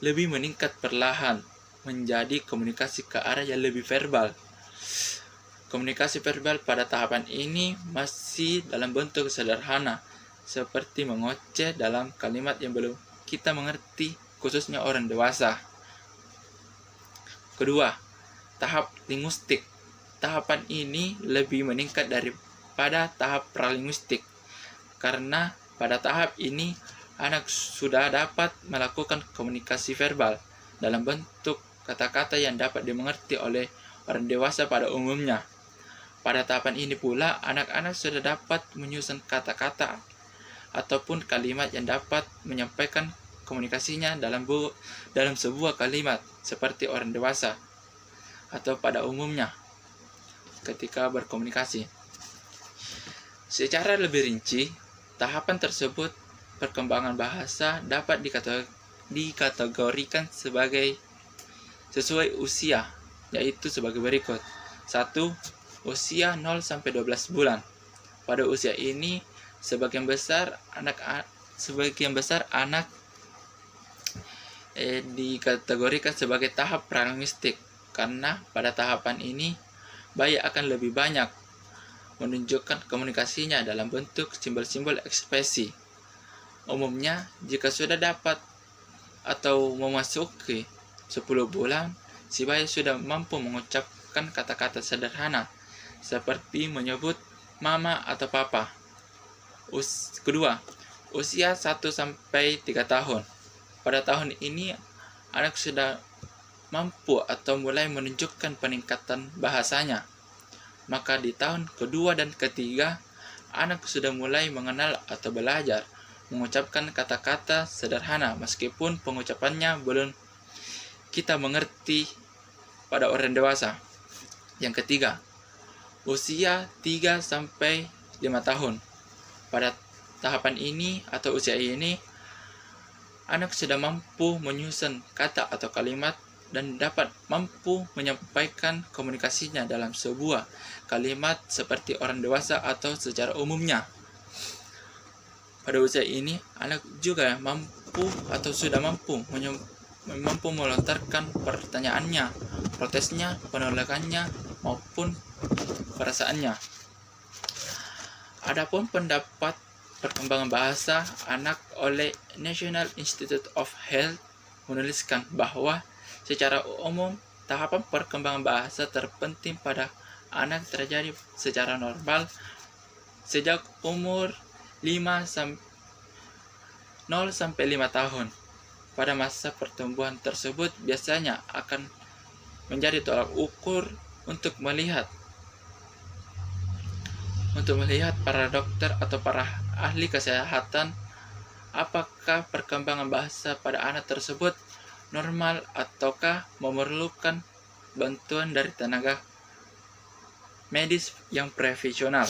lebih meningkat perlahan menjadi komunikasi ke arah yang lebih verbal. Komunikasi verbal pada tahapan ini masih dalam bentuk sederhana, seperti mengoceh dalam kalimat yang belum kita mengerti, khususnya orang dewasa. Kedua, tahap linguistik. Tahapan ini lebih meningkat daripada tahap pralinguistik, karena pada tahap ini anak sudah dapat melakukan komunikasi verbal dalam bentuk kata-kata yang dapat dimengerti oleh orang dewasa pada umumnya. Pada tahapan ini pula, anak-anak sudah dapat menyusun kata-kata ataupun kalimat yang dapat menyampaikan komunikasinya dalam sebuah kalimat seperti orang dewasa atau pada umumnya ketika berkomunikasi. Secara lebih rinci, tahapan tersebut perkembangan bahasa dapat dikategorikan sesuai usia, yaitu sebagai berikut. 1. Usia 0-12 bulan. Pada usia ini, sebagian besar anak dikategorikan sebagai tahap pragmatik, karena pada tahapan ini bayi akan lebih banyak menunjukkan komunikasinya dalam bentuk simbol-simbol ekspresi. Umumnya, jika sudah dapat atau memasuki 10 bulan, si bayi sudah mampu mengucapkan kata-kata sederhana seperti menyebut mama atau papa. Kedua, usia 1-3 tahun. Pada tahun ini, anak sudah mampu atau mulai menunjukkan peningkatan bahasanya. Maka di tahun kedua dan ketiga, anak sudah mulai mengenal atau belajar mengucapkan kata-kata sederhana meskipun pengucapannya belum kita mengerti pada orang dewasa. Yang ketiga, usia 3-5 tahun. Pada tahapan ini atau usia ini, anak sudah mampu menyusun kata atau kalimat dan dapat mampu menyampaikan komunikasinya dalam sebuah kalimat seperti orang dewasa atau secara umumnya. Pada usia ini, anak juga mampu atau sudah mampu melontarkan pertanyaannya, protesnya, penolakannya, maupun perasaannya. Adapun pendapat perkembangan bahasa anak oleh National Institute of Health menuliskan bahwa secara umum, tahapan perkembangan bahasa terpenting pada anak terjadi secara normal sejak umur 0-5 tahun. Pada masa pertumbuhan tersebut biasanya akan menjadi tolak ukur untuk melihat para dokter atau para ahli kesehatan apakah perkembangan bahasa pada anak tersebut normal ataukah memerlukan bantuan dari tenaga medis yang profesional.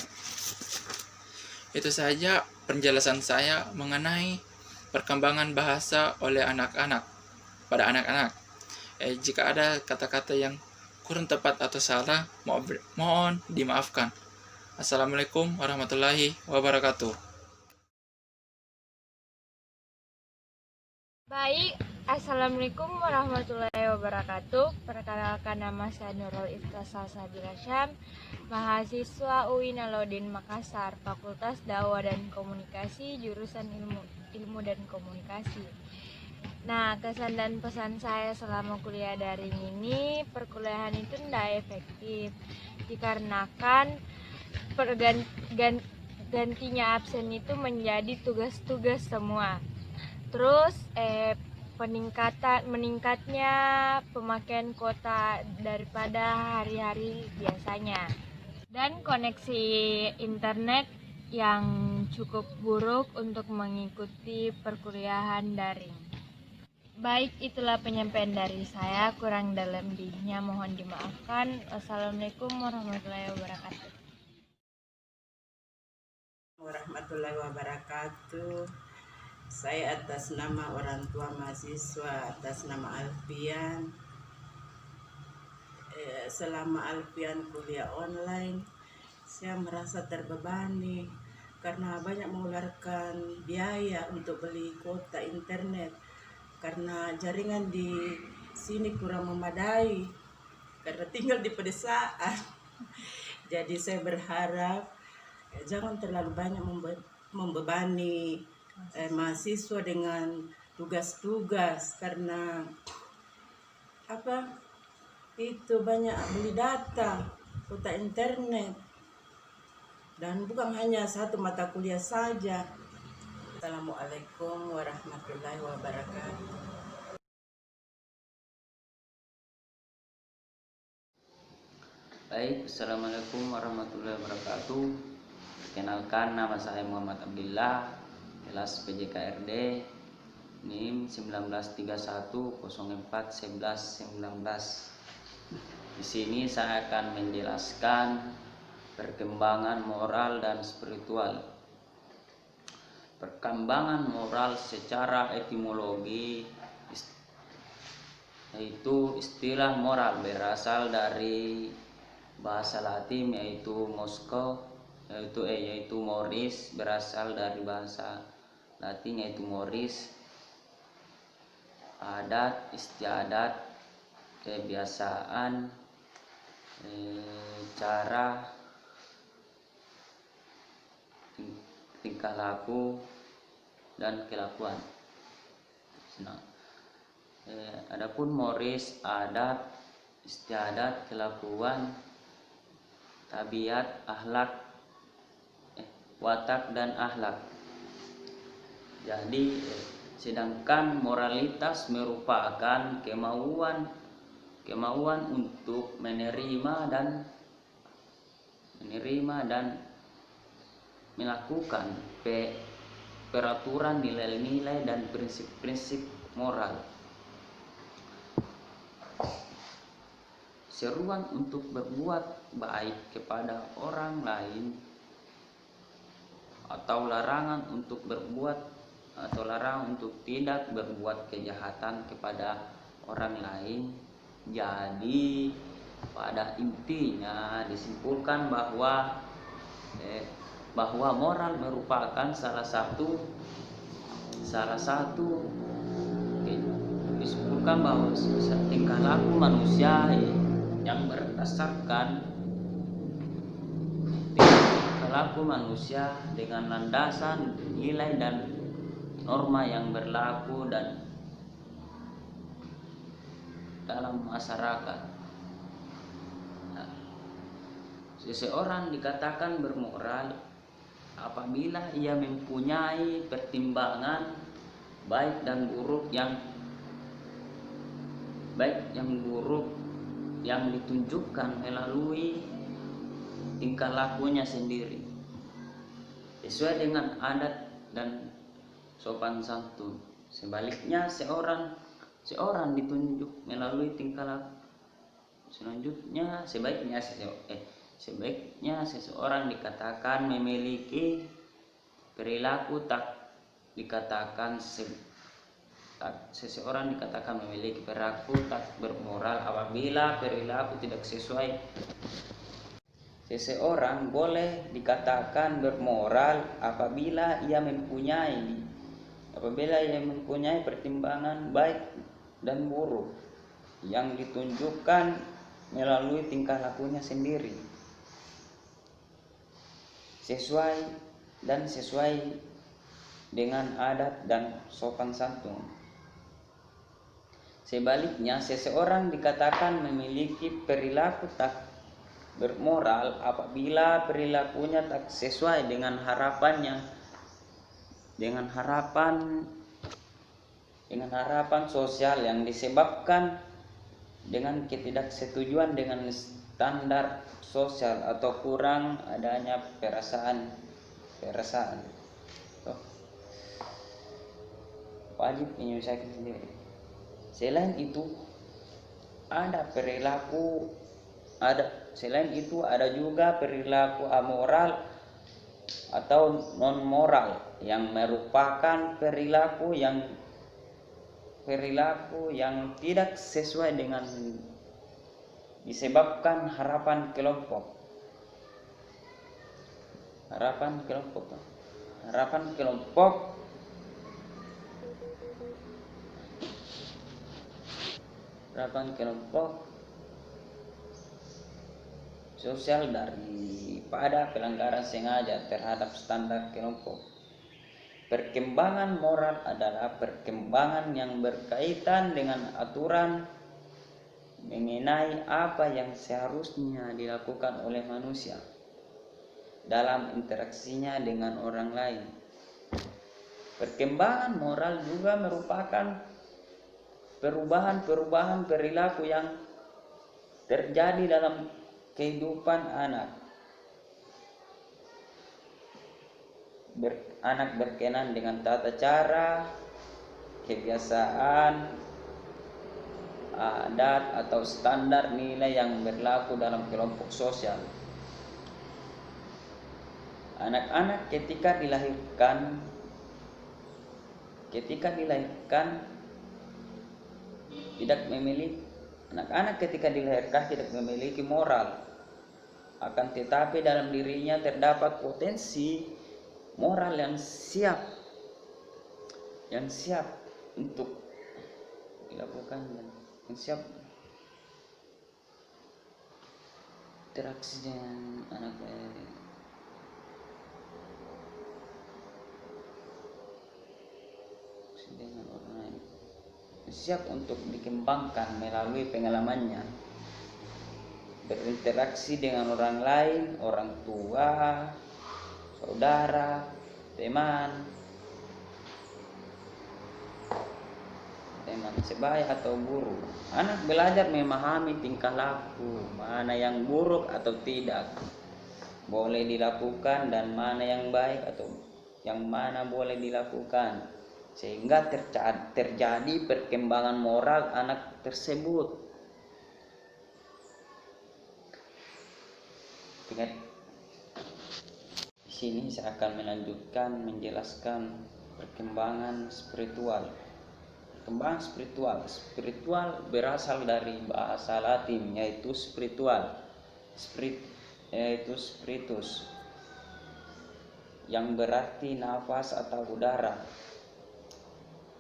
Itu saja penjelasan saya mengenai perkembangan bahasa oleh pada anak-anak. Jika ada kata-kata yang kurang tepat atau salah, mohon dimaafkan. Assalamualaikum warahmatullahi wabarakatuh. Baik, Assalamualaikum warahmatullahi wabarakatuh. Perkenalkan, nama saya Nurul Iftasal Sabila Syam, mahasiswa UI Nalodin Makassar, Fakultas Dakwah dan Komunikasi, jurusan Ilmu dan Komunikasi. Nah, kesan dan pesan saya selama kuliah daring ini, perkuliahan itu tidak efektif dikarenakan gantinya absen itu menjadi tugas-tugas semua. Terus meningkatnya pemakaian kuota daripada hari-hari biasanya, dan koneksi internet yang cukup buruk untuk mengikuti perkuliahan daring. Baik, itulah penyampaian dari saya, kurang dan lebihnya mohon dimaafkan. Wassalamualaikum warahmatullahi wabarakatuh. Warahmatullahi wabarakatuh. Saya atas nama orang tua mahasiswa, atas nama Alfian, selama Alfian kuliah online, saya merasa terbebani karena banyak mengeluarkan biaya untuk beli kuota internet, karena jaringan di sini kurang memadai, karena tinggal di pedesaan. Jadi saya berharap jangan terlalu banyak membebani mahasiswa dengan tugas-tugas, karena itu banyak beli data, kuota internet, dan bukan hanya satu mata kuliah saja. Assalamualaikum warahmatullahi wabarakatuh. Baik, Assalamualaikum warahmatullahi wabarakatuh. Perkenalkan, nama saya Muhammad Abdillah, kelas PJKRD, NIM 1931041119. Di sini saya akan menjelaskan perkembangan moral dan spiritual. Perkembangan moral secara etimologi, yaitu istilah moral berasal dari bahasa Latin yaitu yaitu moris, berasal dari bahasa Latin yaitu moris, adat, istiadat, kebiasaan, cara, tingkah laku dan kelakuan. Adapun moris, adat, istiadat, kelakuan, tabiat, akhlak, watak dan akhlak. Jadi sedangkan moralitas merupakan kemauan untuk menerima dan melakukan peraturan, nilai-nilai dan prinsip-prinsip moral. Seruan untuk berbuat baik kepada orang lain atau larangan untuk tidak berbuat kejahatan kepada orang lain. Jadi pada intinya disimpulkan bahwa moral merupakan salah satu disebutkan bahwa tingkah laku manusia yang berdasarkan tingkah laku manusia dengan landasan nilai dan norma yang berlaku dan dalam masyarakat. Seseorang dikatakan bermoral apabila ia mempunyai pertimbangan baik dan buruk yang ditunjukkan melalui tingkah lakunya sendiri sesuai dengan adat dan sopan santun. Sebaliknya seorang ditunjuk melalui tingkah laku selanjutnya sebaiknya seseorang dikatakan memiliki perilaku tak bermoral apabila perilaku tidak sesuai. Seseorang boleh dikatakan bermoral apabila ia mempunyai pertimbangan baik dan buruk yang ditunjukkan melalui tingkah lakunya sendiri sesuai dengan adat dan sopan santun. Sebaliknya, seseorang dikatakan memiliki perilaku tak bermoral apabila perilakunya tak sesuai dengan harapan sosial yang disebabkan dengan ketidaksetujuan dengan standar sosial atau kurang adanya perasaan. Wajib menyelesaikan sendiri. Selain itu ada juga perilaku amoral atau non moral yang merupakan perilaku yang tidak sesuai dengan disebabkan harapan kelompok. Sosial daripada pelanggaran sengaja terhadap standar kelompok. Perkembangan moral adalah perkembangan yang berkaitan dengan aturan mengenai apa yang seharusnya dilakukan oleh manusia dalam interaksinya dengan orang lain. Perkembangan moral juga merupakan perubahan perilaku yang terjadi dalam kehidupan anak. Anak berkenan dengan tata cara, kebiasaan, adat atau standar nilai yang berlaku dalam kelompok sosial. Anak-anak ketika dilahirkan anak-anak ketika dilahirkan tidak memiliki moral, akan tetapi dalam dirinya terdapat potensi moral yang siap untuk dilakukan dan yang siap interaksi dengan anak dengan orang lain, siap untuk dikembangkan melalui pengalamannya berinteraksi dengan orang lain, orang tua, saudara, teman sebaya atau guru. Anak belajar memahami tingkah laku, mana yang buruk atau tidak boleh dilakukan dan mana yang baik atau yang mana boleh dilakukan, sehingga terjadi perkembangan moral anak tersebut. Di sini saya akan melanjutkan menjelaskan perkembangan spiritual. Perkembangan spiritual berasal dari bahasa Latin yaitu spiritual, yaitu spiritus, yang berarti nafas atau udara.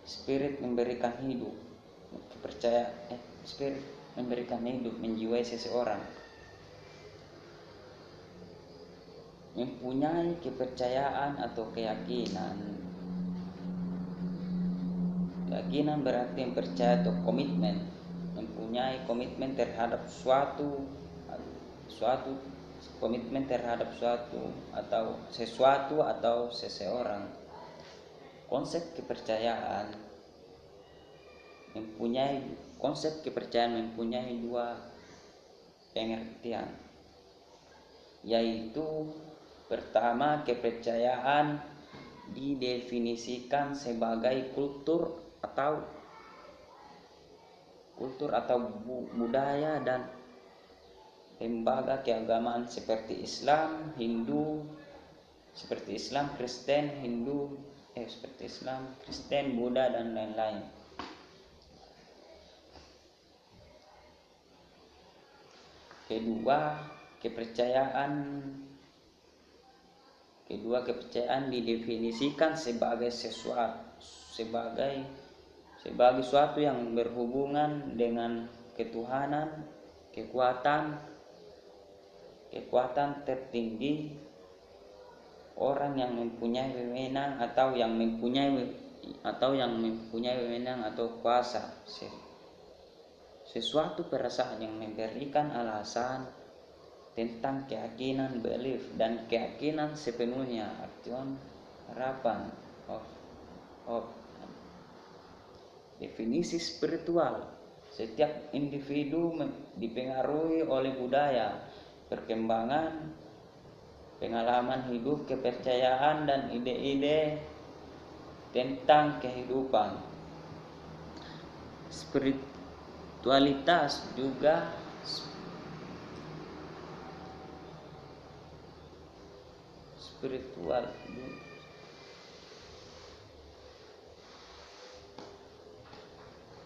Spirit memberikan hidup, spirit memberikan hidup, menjiwai seseorang, mempunyai kepercayaan atau keyakinan. Keyakinan berarti percaya atau komitmen, mempunyai komitmen terhadap komitmen terhadap sesuatu atau seseorang. Konsep kepercayaan mempunyai dua pengertian, yaitu pertama, kepercayaan didefinisikan sebagai kultur atau budaya dan lembaga keagamaan seperti Islam, Kristen, Buddha dan lain-lain. Kedua, kepercayaan didefinisikan sebagai suatu yang berhubungan dengan ketuhanan, kekuatan tertinggi, orang yang mempunyai wewenang atau yang mempunyai wewenang atau kuasa, sesuatu perasaan yang memberikan alasan tentang keyakinan, belief, dan keyakinan sepenuhnya, artian harapan of definisi spiritual. Setiap individu dipengaruhi oleh budaya, perkembangan, pengalaman hidup, kepercayaan, dan ide-ide tentang kehidupan. Spiritualitas juga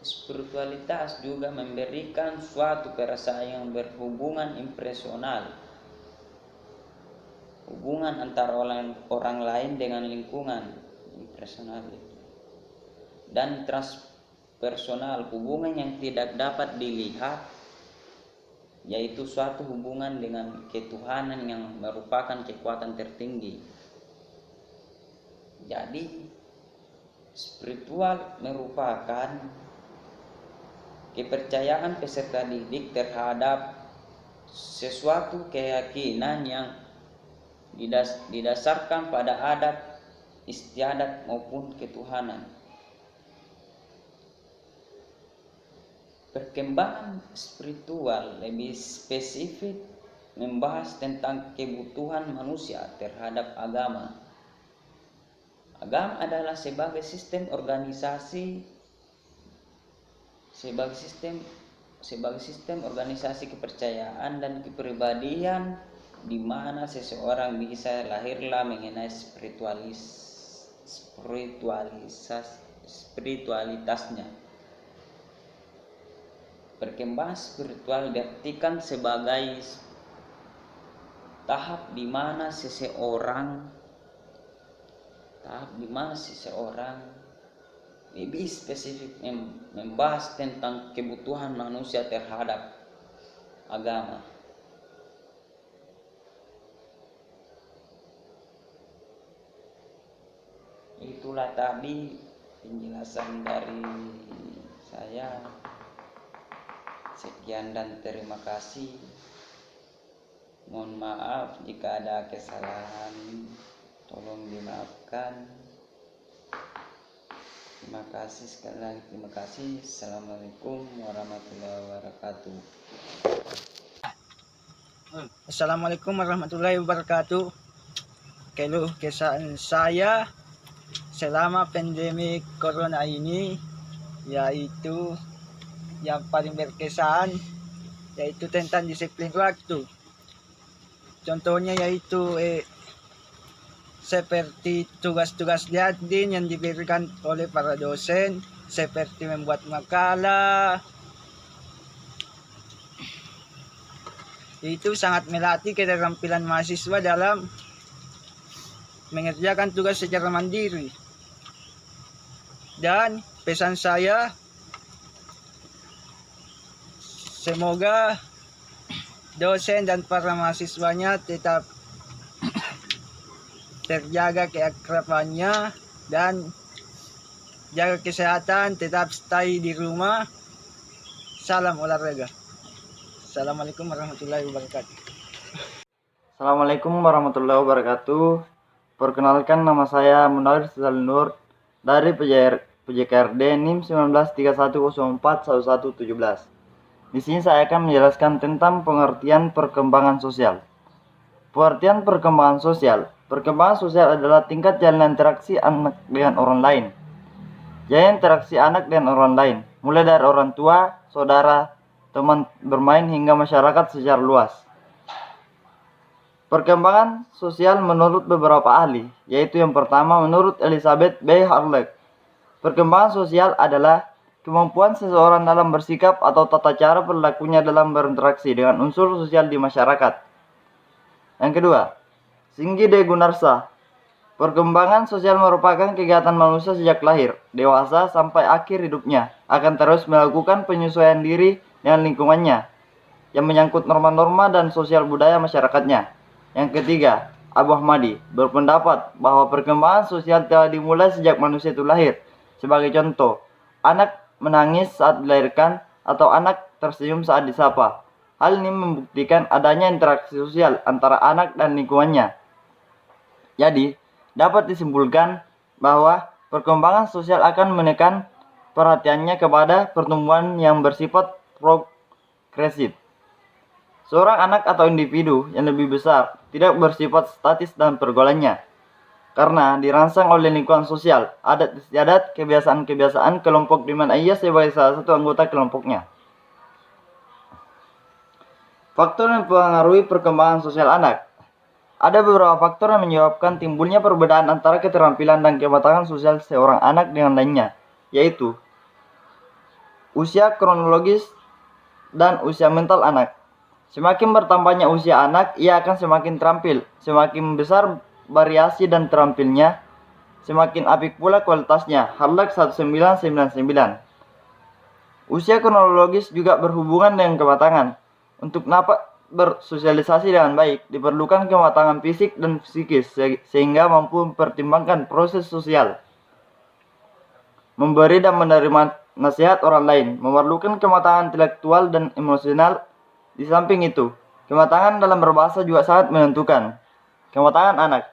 Spiritualitas juga memberikan suatu perasaan yang berhubungan impersonal, hubungan antara orang lain dengan lingkungan, impersonal, dan transpersonal, hubungan yang tidak dapat dilihat, yaitu suatu hubungan dengan ketuhanan yang merupakan kekuatan tertinggi. Jadi spiritual merupakan kepercayaan peserta didik terhadap sesuatu keyakinan yang didasarkan pada adat istiadat maupun ketuhanan. Perkembangan spiritual lebih spesifik membahas tentang kebutuhan manusia terhadap agama. Agama adalah sebagai sistem organisasi kepercayaan dan kepribadian di mana seseorang bisa lahirlah mengenai spiritualitasnya. Perkembangan spiritual diartikan sebagai tahap di mana seseorang lebih spesifik membahas tentang kebutuhan manusia terhadap agama. Itulah tadi penjelasan dari saya. Sekian dan terima kasih. Mohon maaf jika ada kesalahan, tolong dimaafkan. Terima kasih sekali lagi, terima kasih. Assalamualaikum warahmatullahi wabarakatuh. Assalamualaikum warahmatullahi wabarakatuh. Keluh kesah saya selama pandemi corona ini yaitu yang paling berkesan yaitu tentang disiplin waktu. Contohnya yaitu seperti tugas-tugas jadin yang diberikan oleh para dosen, seperti membuat makalah. Itu sangat melatih keterampilan mahasiswa dalam mengerjakan tugas secara mandiri. Dan pesan saya, semoga dosen dan para mahasiswanya tetap terjaga keakrabannya dan jaga kesehatan, tetap stay di rumah. Salam olahraga. Assalamualaikum warahmatullahi wabarakatuh. Assalamualaikum warahmatullahi wabarakatuh. Perkenalkan, nama saya Munawir Nur dari PJKRD NIM 1931041117. Di sini saya akan menjelaskan tentang pengertian perkembangan sosial. Pengertian perkembangan sosial. Perkembangan sosial adalah tingkat jalan interaksi anak dengan orang lain. Jalan interaksi anak dengan orang lain, mulai dari orang tua, saudara, teman bermain hingga masyarakat secara luas. Perkembangan sosial menurut beberapa ahli, yaitu yang pertama menurut Elizabeth B. Harlock. Perkembangan sosial adalah kemampuan seseorang dalam bersikap atau tata cara perilakunya dalam berinteraksi dengan unsur sosial di masyarakat. Yang kedua, Singgi D. Gunarsa. Perkembangan sosial merupakan kegiatan manusia sejak lahir, dewasa, sampai akhir hidupnya, akan terus melakukan penyesuaian diri dengan lingkungannya, yang menyangkut norma-norma dan sosial budaya masyarakatnya. Yang ketiga, Abu Ahmadi berpendapat bahwa perkembangan sosial telah dimulai sejak manusia itu lahir. Sebagai contoh, anak menangis saat dilahirkan atau anak tersenyum saat disapa. Hal ini membuktikan adanya interaksi sosial antara anak dan lingkungannya. Jadi, dapat disimpulkan bahwa perkembangan sosial akan menekan perhatiannya kepada pertumbuhan yang bersifat progresif. Seorang anak atau individu yang lebih besar tidak bersifat statis dalam pergaulannya, karena dirangsang oleh lingkungan sosial, adat istiadat, kebiasaan-kebiasaan kelompok di mana ia sebagai salah satu anggota kelompoknya. Faktor yang mempengaruhi perkembangan sosial anak. Ada beberapa faktor yang menyebabkan timbulnya perbedaan antara keterampilan dan kematangan sosial seorang anak dengan lainnya, yaitu usia kronologis dan usia mental anak. Semakin bertambahnya usia anak, ia akan semakin terampil. Semakin besar variasi dan terampilnya, semakin apik pula kualitasnya. Harlock 1999. Usia kronologis juga berhubungan dengan kematangan. Untuk dapat bersosialisasi dengan baik, diperlukan kematangan fisik dan psikis sehingga mampu mempertimbangkan proses sosial, memberi dan menerima nasihat orang lain, memerlukan kematangan intelektual dan emosional. Di samping itu, kematangan dalam berbahasa juga sangat menentukan. Kematangan anak.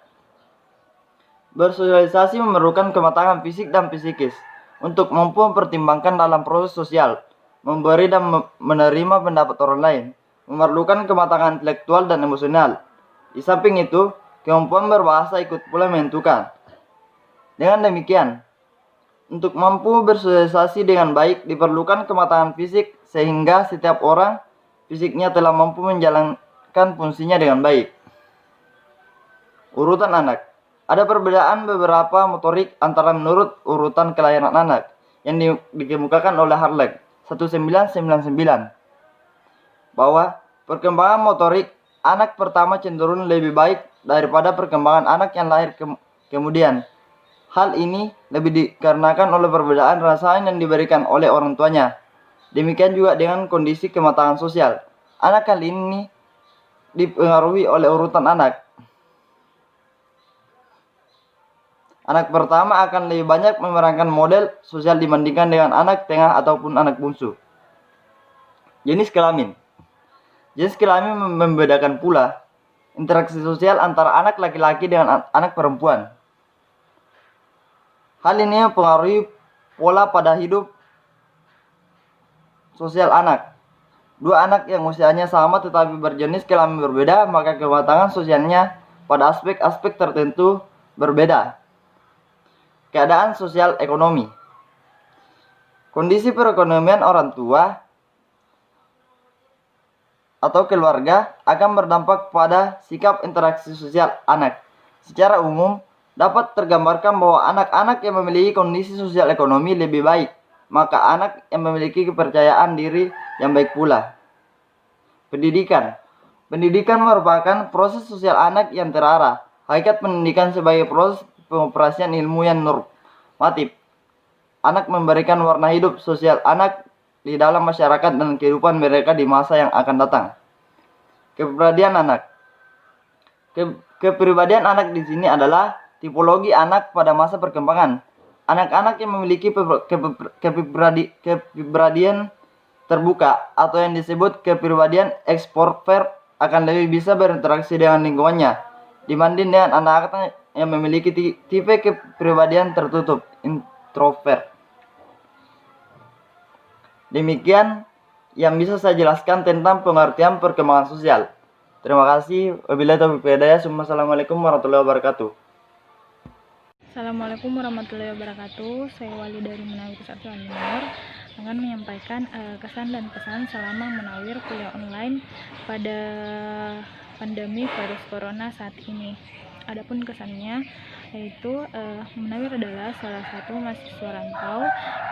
Bersosialisasi memerlukan kematangan fisik dan psikis untuk mampu mempertimbangkan dalam proses sosial, memberi dan menerima pendapat orang lain, memerlukan kematangan intelektual dan emosional. Di samping itu, kemampuan berbahasa ikut pula menentukan. Dengan demikian, untuk mampu bersosialisasi dengan baik diperlukan kematangan fisik sehingga setiap orang fisiknya telah mampu menjalankan fungsinya dengan baik. Urutan anak. Ada perbedaan beberapa motorik antara menurut urutan kelahiran anak yang dikemukakan oleh Harlech 1999 bahwa perkembangan motorik anak pertama cenderung lebih baik daripada perkembangan anak yang lahir kemudian. Hal ini lebih dikarenakan oleh perbedaan rasa yang diberikan oleh orang tuanya. Demikian juga dengan kondisi kematangan sosial. Anak kali ini dipengaruhi oleh urutan anak. Anak pertama akan lebih banyak memerankan model sosial dibandingkan dengan anak tengah ataupun anak bungsu. Jenis kelamin. Jenis kelamin membedakan pula interaksi sosial antara anak laki-laki dengan anak perempuan. Hal ini mempengaruhi pola pada hidup sosial anak. Dua anak yang usianya sama tetapi berjenis kelamin berbeda, maka kematangan sosialnya pada aspek-aspek tertentu berbeda. Keadaan sosial ekonomi. Kondisi perekonomian orang tua atau keluarga akan berdampak pada sikap interaksi sosial anak. Secara umum, dapat tergambarkan bahwa anak-anak yang memiliki kondisi sosial ekonomi lebih baik, maka anak yang memiliki kepercayaan diri yang baik pula. Pendidikan. Pendidikan merupakan proses sosial anak yang terarah. Hakikat pendidikan sebagai proses pengoperasian ilmu yang normatif. Anak memberikan warna hidup sosial anak di dalam masyarakat dan kehidupan mereka di masa yang akan datang. Kepribadian anak. Kepribadian anak di sini adalah tipologi anak pada masa perkembangan. Anak-anak yang memiliki kepribadian terbuka atau yang disebut kepribadian ekstrovert akan lebih bisa berinteraksi dengan lingkungannya dibanding dengan anak-anak yang memiliki tipe kepribadian tertutup, introvert. Demikian yang bisa saya jelaskan tentang pengertian perkembangan sosial. Terima kasih. Wabillahi taufiq wal hidayah. Assalamualaikum warahmatullahi wabarakatuh. Assalamualaikum warahmatullahi wabarakatuh. Saya Wali dari Munawir Satu Al-Nur akan menyampaikan kesan dan pesan selama Munawir kuliah online pada pandemi virus corona saat ini. Adapun kesannya yaitu Munawir adalah salah satu mahasiswa rantau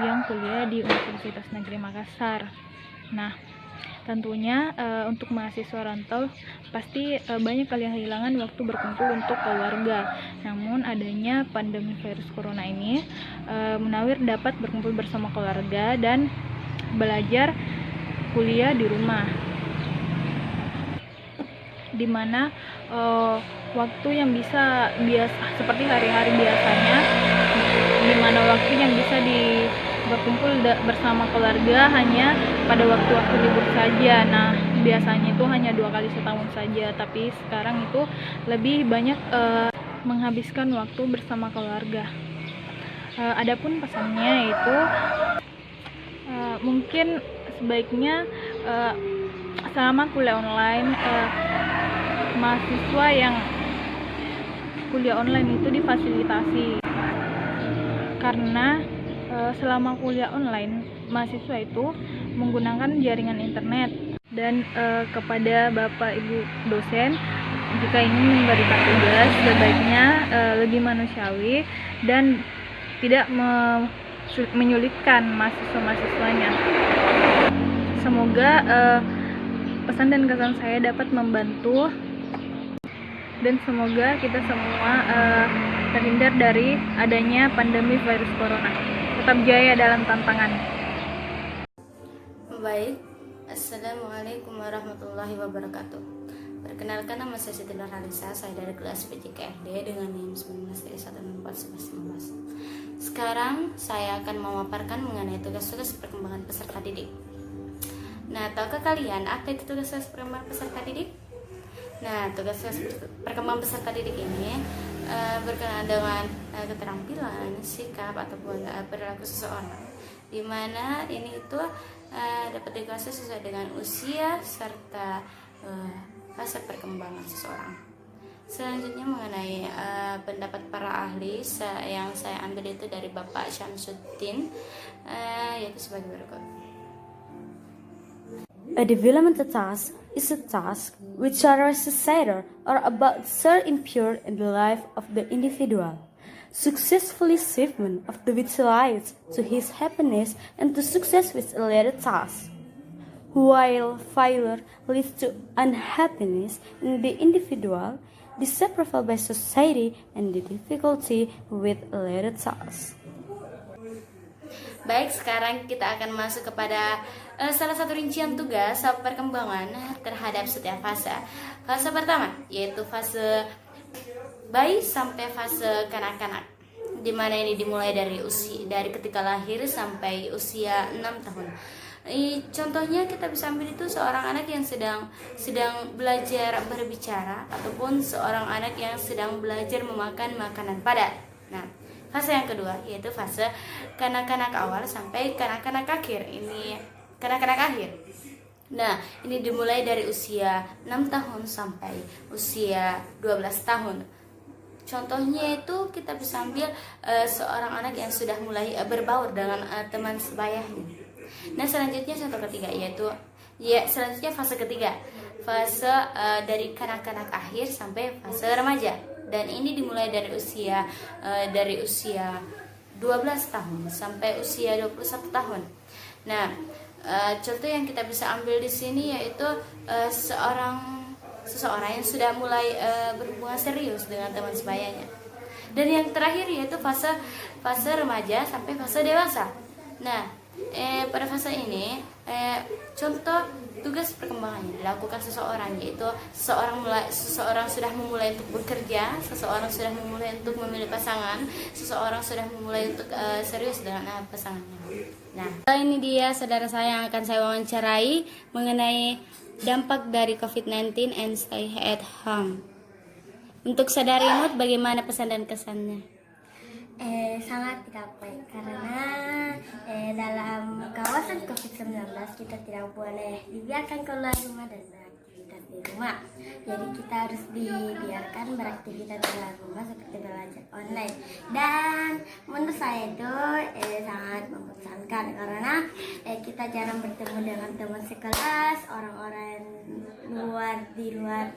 yang kuliah di Universitas Negeri Makassar. Nah, tentunya untuk mahasiswa rantau pasti banyak kali yang kehilangan waktu berkumpul untuk keluarga. Namun adanya pandemi virus corona ini, Munawir dapat berkumpul bersama keluarga dan belajar kuliah di rumah. Dimana waktu yang bisa seperti hari-hari biasanya, dimana waktu yang bisa berkumpul bersama keluarga hanya pada waktu-waktu libur saja. Nah, biasanya itu hanya 2 kali setahun saja, tapi sekarang itu lebih banyak menghabiskan waktu bersama keluarga. Adapun pesannya itu mungkin sebaiknya selama kuliah online mahasiswa yang kuliah online itu difasilitasi, karena selama kuliah online mahasiswa itu menggunakan jaringan internet dan kepada Bapak Ibu dosen jika ingin memberikan tugas sebaiknya lebih manusiawi dan tidak menyulitkan mahasiswa-mahasiswanya. Semoga pesan dan kesan saya dapat membantu dan semoga kita semua terhindar dari adanya pandemi virus corona. Tetap jaya dalam tantangan. Baik, Assalamualaikum warahmatullahi wabarakatuh. Perkenalkan, nama saya Siti Nurhalisa, saya dari kelas PJKRD dengan NIM 19-164-11-15. Sekarang saya akan memaparkan mengenai tugas-tugas perkembangan peserta didik. Nah, tahukah kalian apa itu tugas-tugas perkembangan peserta didik? Nah, tugas-tugas perkembangan peserta didik ini berkenaan dengan keterampilan, sikap ataupun perilaku seseorang, di mana ini itu dapat dikuasai sesuai dengan usia serta fase perkembangan seseorang. Selanjutnya mengenai pendapat para ahli yang saya ambil itu dari Bapak Syamsuddin, yaitu sebagai berikut. A developmental task is a task which are necessary or about certain period in the life of the individual. Successful achievement of the which leads to his happiness and to success with a later task, while failure leads to unhappiness in the individual, disapproval by society, and the difficulty with a later task. Baik, sekarang kita akan masuk kepada salah satu rincian tugas perkembangan terhadap setiap fase. Fase pertama yaitu fase bayi sampai fase kanak-kanak, di mana ini dimulai dari ketika lahir sampai usia 6 tahun. Contohnya kita bisa ambil itu seorang anak yang sedang belajar berbicara ataupun seorang anak yang sedang belajar memakan makanan padat. Nah, fase yang kedua yaitu fase kanak-kanak awal sampai kanak-kanak akhir. Ini kanak-kanak akhir. Nah, ini dimulai dari usia 6 tahun sampai usia 12 tahun. Contohnya itu kita bisa ambil seorang anak yang sudah mulai berbaur dengan teman sebayanya. Nah, selanjutnya contoh ketiga yaitu selanjutnya fase ketiga. Fase dari kanak-kanak akhir sampai fase remaja. Dan ini dimulai dari usia 12 tahun sampai usia 21 tahun. Nah, contoh yang kita bisa ambil di sini yaitu seseorang yang sudah mulai berhubungan serius dengan teman sebayanya. Dan yang terakhir yaitu fase remaja sampai fase dewasa. Nah, pada fase ini contoh tugas perkembangannya dilakukan seseorang, yaitu seseorang sudah memulai untuk bekerja, seseorang sudah memulai untuk memilih pasangan, seseorang sudah memulai untuk serius dengan pasangannya. Nah, ini dia saudara saya yang akan saya wawancarai mengenai dampak dari COVID-19 and stay at home. Untuk saudari Imut, bagaimana pesan dan kesannya? Sangat tidak baik karena dalam kawasan COVID-19 kita tidak boleh dibiarkan keluar rumah dan beraktivitas di rumah. Jadi kita harus dibiarkan beraktivitas di dalam rumah seperti belajar online. Dan menurut saya itu sangat membosankan karena kita jarang bertemu dengan teman sekelas, orang-orang di luar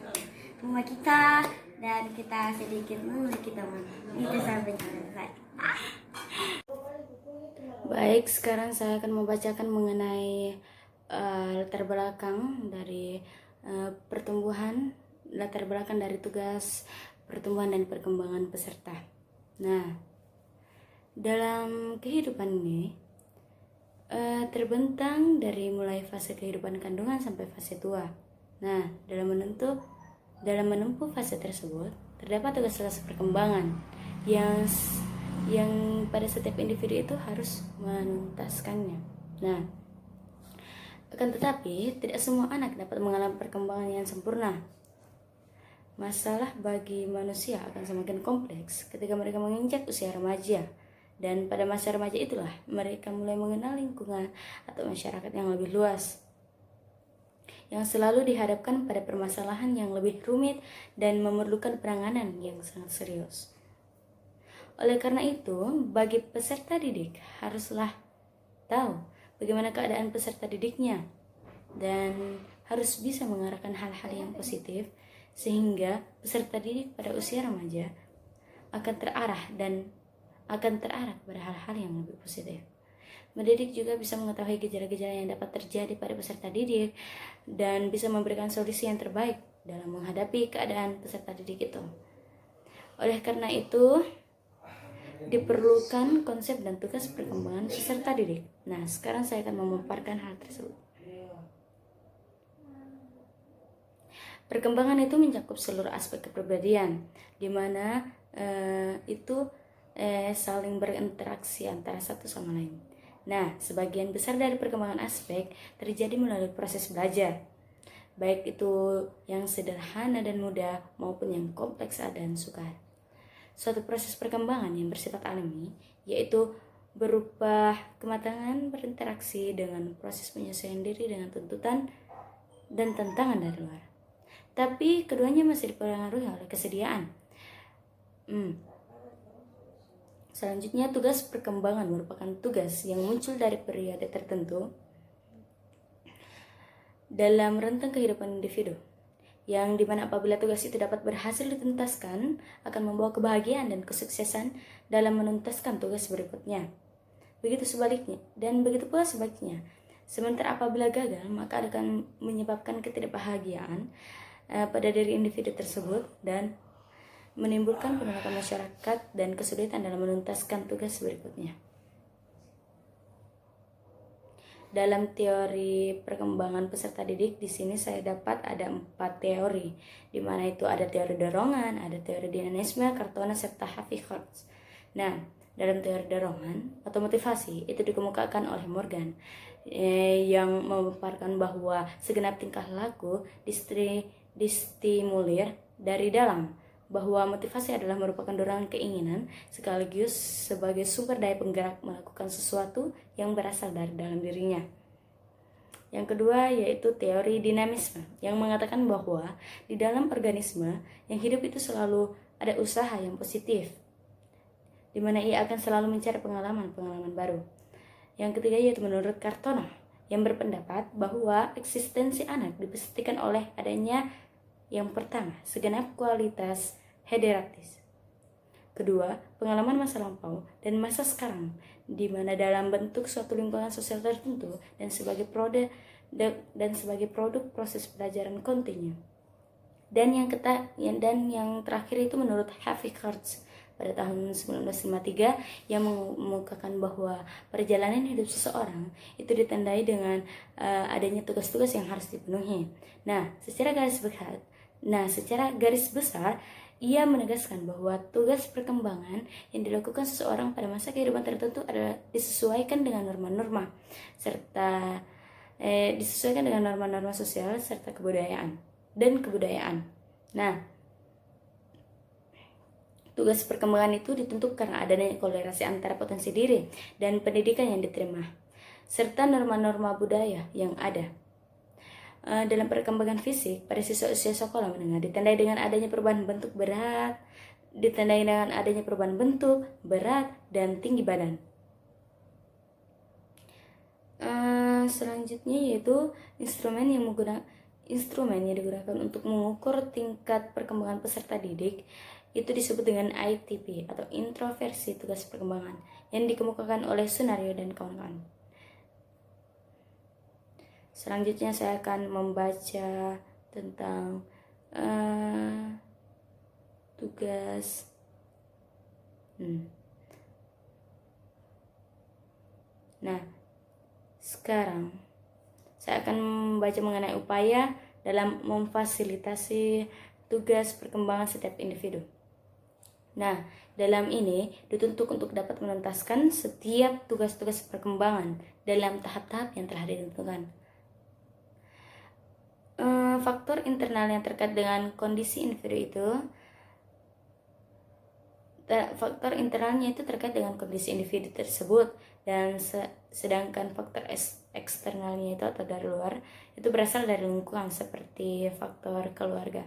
rumah kita, dan kita sedikit memiliki teman. Itu sampai selesai. Baik, sekarang saya akan membacakan mengenai latar belakang dari latar belakang dari tugas pertumbuhan dan perkembangan peserta. Nah, dalam kehidupan ini terbentang dari mulai fase kehidupan kandungan sampai fase tua. Nah, dalam menempuh fase tersebut terdapat tugas-tugas perkembangan yang pada setiap individu itu harus menuntaskannya. Nah, akan tetapi tidak semua anak dapat mengalami perkembangan yang sempurna. Masalah bagi manusia akan semakin kompleks ketika mereka menginjak usia remaja, dan pada masa remaja itulah mereka mulai mengenal lingkungan atau masyarakat yang lebih luas, yang selalu dihadapkan pada permasalahan yang lebih rumit dan memerlukan penanganan yang sangat serius. Oleh karena itu, bagi peserta didik haruslah tahu bagaimana keadaan peserta didiknya dan harus bisa mengarahkan hal-hal yang positif sehingga peserta didik pada usia remaja akan terarah kepada hal-hal yang lebih positif. Mendidik juga bisa mengetahui gejala-gejala yang dapat terjadi pada peserta didik dan bisa memberikan solusi yang terbaik dalam menghadapi keadaan peserta didik itu. Oleh karena itu, diperlukan konsep dan tugas perkembangan peserta didik. Nah, sekarang saya akan memaparkan hal tersebut. Perkembangan itu mencakup seluruh aspek kepribadian, di mana itu saling berinteraksi antara satu sama lain. Nah, sebagian besar dari perkembangan aspek terjadi melalui proses belajar, baik itu yang sederhana dan mudah maupun yang kompleks dan sukar. Suatu proses perkembangan yang bersifat alami, yaitu berupa kematangan berinteraksi dengan proses penyesuaian diri dengan tuntutan dan tantangan dari luar. Tapi keduanya masih dipengaruhi oleh kesediaan. Selanjutnya, tugas perkembangan merupakan tugas yang muncul dari periode tertentu dalam rentang kehidupan individu, yang dimana apabila tugas itu dapat berhasil dituntaskan akan membawa kebahagiaan dan kesuksesan dalam menuntaskan tugas berikutnya. Begitu sebaliknya, dan begitu pula sebaliknya. Sementara apabila gagal, maka akan menyebabkan ketidakbahagiaan pada diri individu tersebut dan menimbulkan penolakan masyarakat dan kesulitan dalam menuntaskan tugas berikutnya. Dalam teori perkembangan peserta didik, di sini saya dapat ada 4 teori, di mana itu ada teori dorongan, ada teori dinamisme, Kartona, serta Havikhorst. Nah, dalam teori dorongan atau motivasi itu dikemukakan oleh Morgan yang memaparkan bahwa segenap tingkah laku distimulir dari dalam, bahwa motivasi adalah merupakan dorongan keinginan sekaligus sebagai sumber daya penggerak melakukan sesuatu yang berasal dari dalam dirinya. Yang kedua yaitu teori dinamisme yang mengatakan bahwa di dalam organisme yang hidup itu selalu ada usaha yang positif, di mana ia akan selalu mencari pengalaman baru. Yang ketiga yaitu menurut Kartona yang berpendapat bahwa eksistensi anak dipastikan oleh adanya yang pertama, segenap kualitas hederatis. Kedua, pengalaman masa lampau dan masa sekarang, di mana dalam bentuk suatu lingkungan sosial tertentu dan sebagai produk proses pelajaran kontinu. Dan yang terakhir itu menurut Havikhorst pada tahun 1953 yang mengemukakan bahwa perjalanan hidup seseorang itu ditandai dengan adanya tugas-tugas yang harus dipenuhi. Secara garis besar ia menegaskan bahwa tugas perkembangan yang dilakukan seseorang pada masa kehidupan tertentu adalah disesuaikan dengan norma-norma serta disesuaikan dengan norma-norma sosial serta kebudayaan. Tugas perkembangan itu ditentukan karena adanya kolerasi antara potensi diri dan pendidikan yang diterima, serta norma-norma budaya yang ada. Dalam perkembangan fisik, pada siswa usia sekolah menengah ditandai dengan adanya perubahan bentuk berat dan tinggi badan. Selanjutnya yaitu instrumen yang digunakan untuk mengukur tingkat perkembangan peserta didik itu disebut dengan ITP atau introversi tugas perkembangan yang dikemukakan oleh Sunario dan kawan-kawan. Selanjutnya saya akan membaca tentang tugas sekarang saya akan membaca mengenai upaya dalam memfasilitasi tugas perkembangan setiap individu. Dalam ini dituntut untuk dapat menuntaskan setiap tugas-tugas perkembangan dalam tahap-tahap yang telah ditentukan. Faktor internal yang terkait dengan kondisi individu itu, faktor internalnya itu terkait dengan kondisi individu tersebut, dan sedangkan faktor eksternalnya itu atau dari luar itu berasal dari lingkungan seperti faktor keluarga.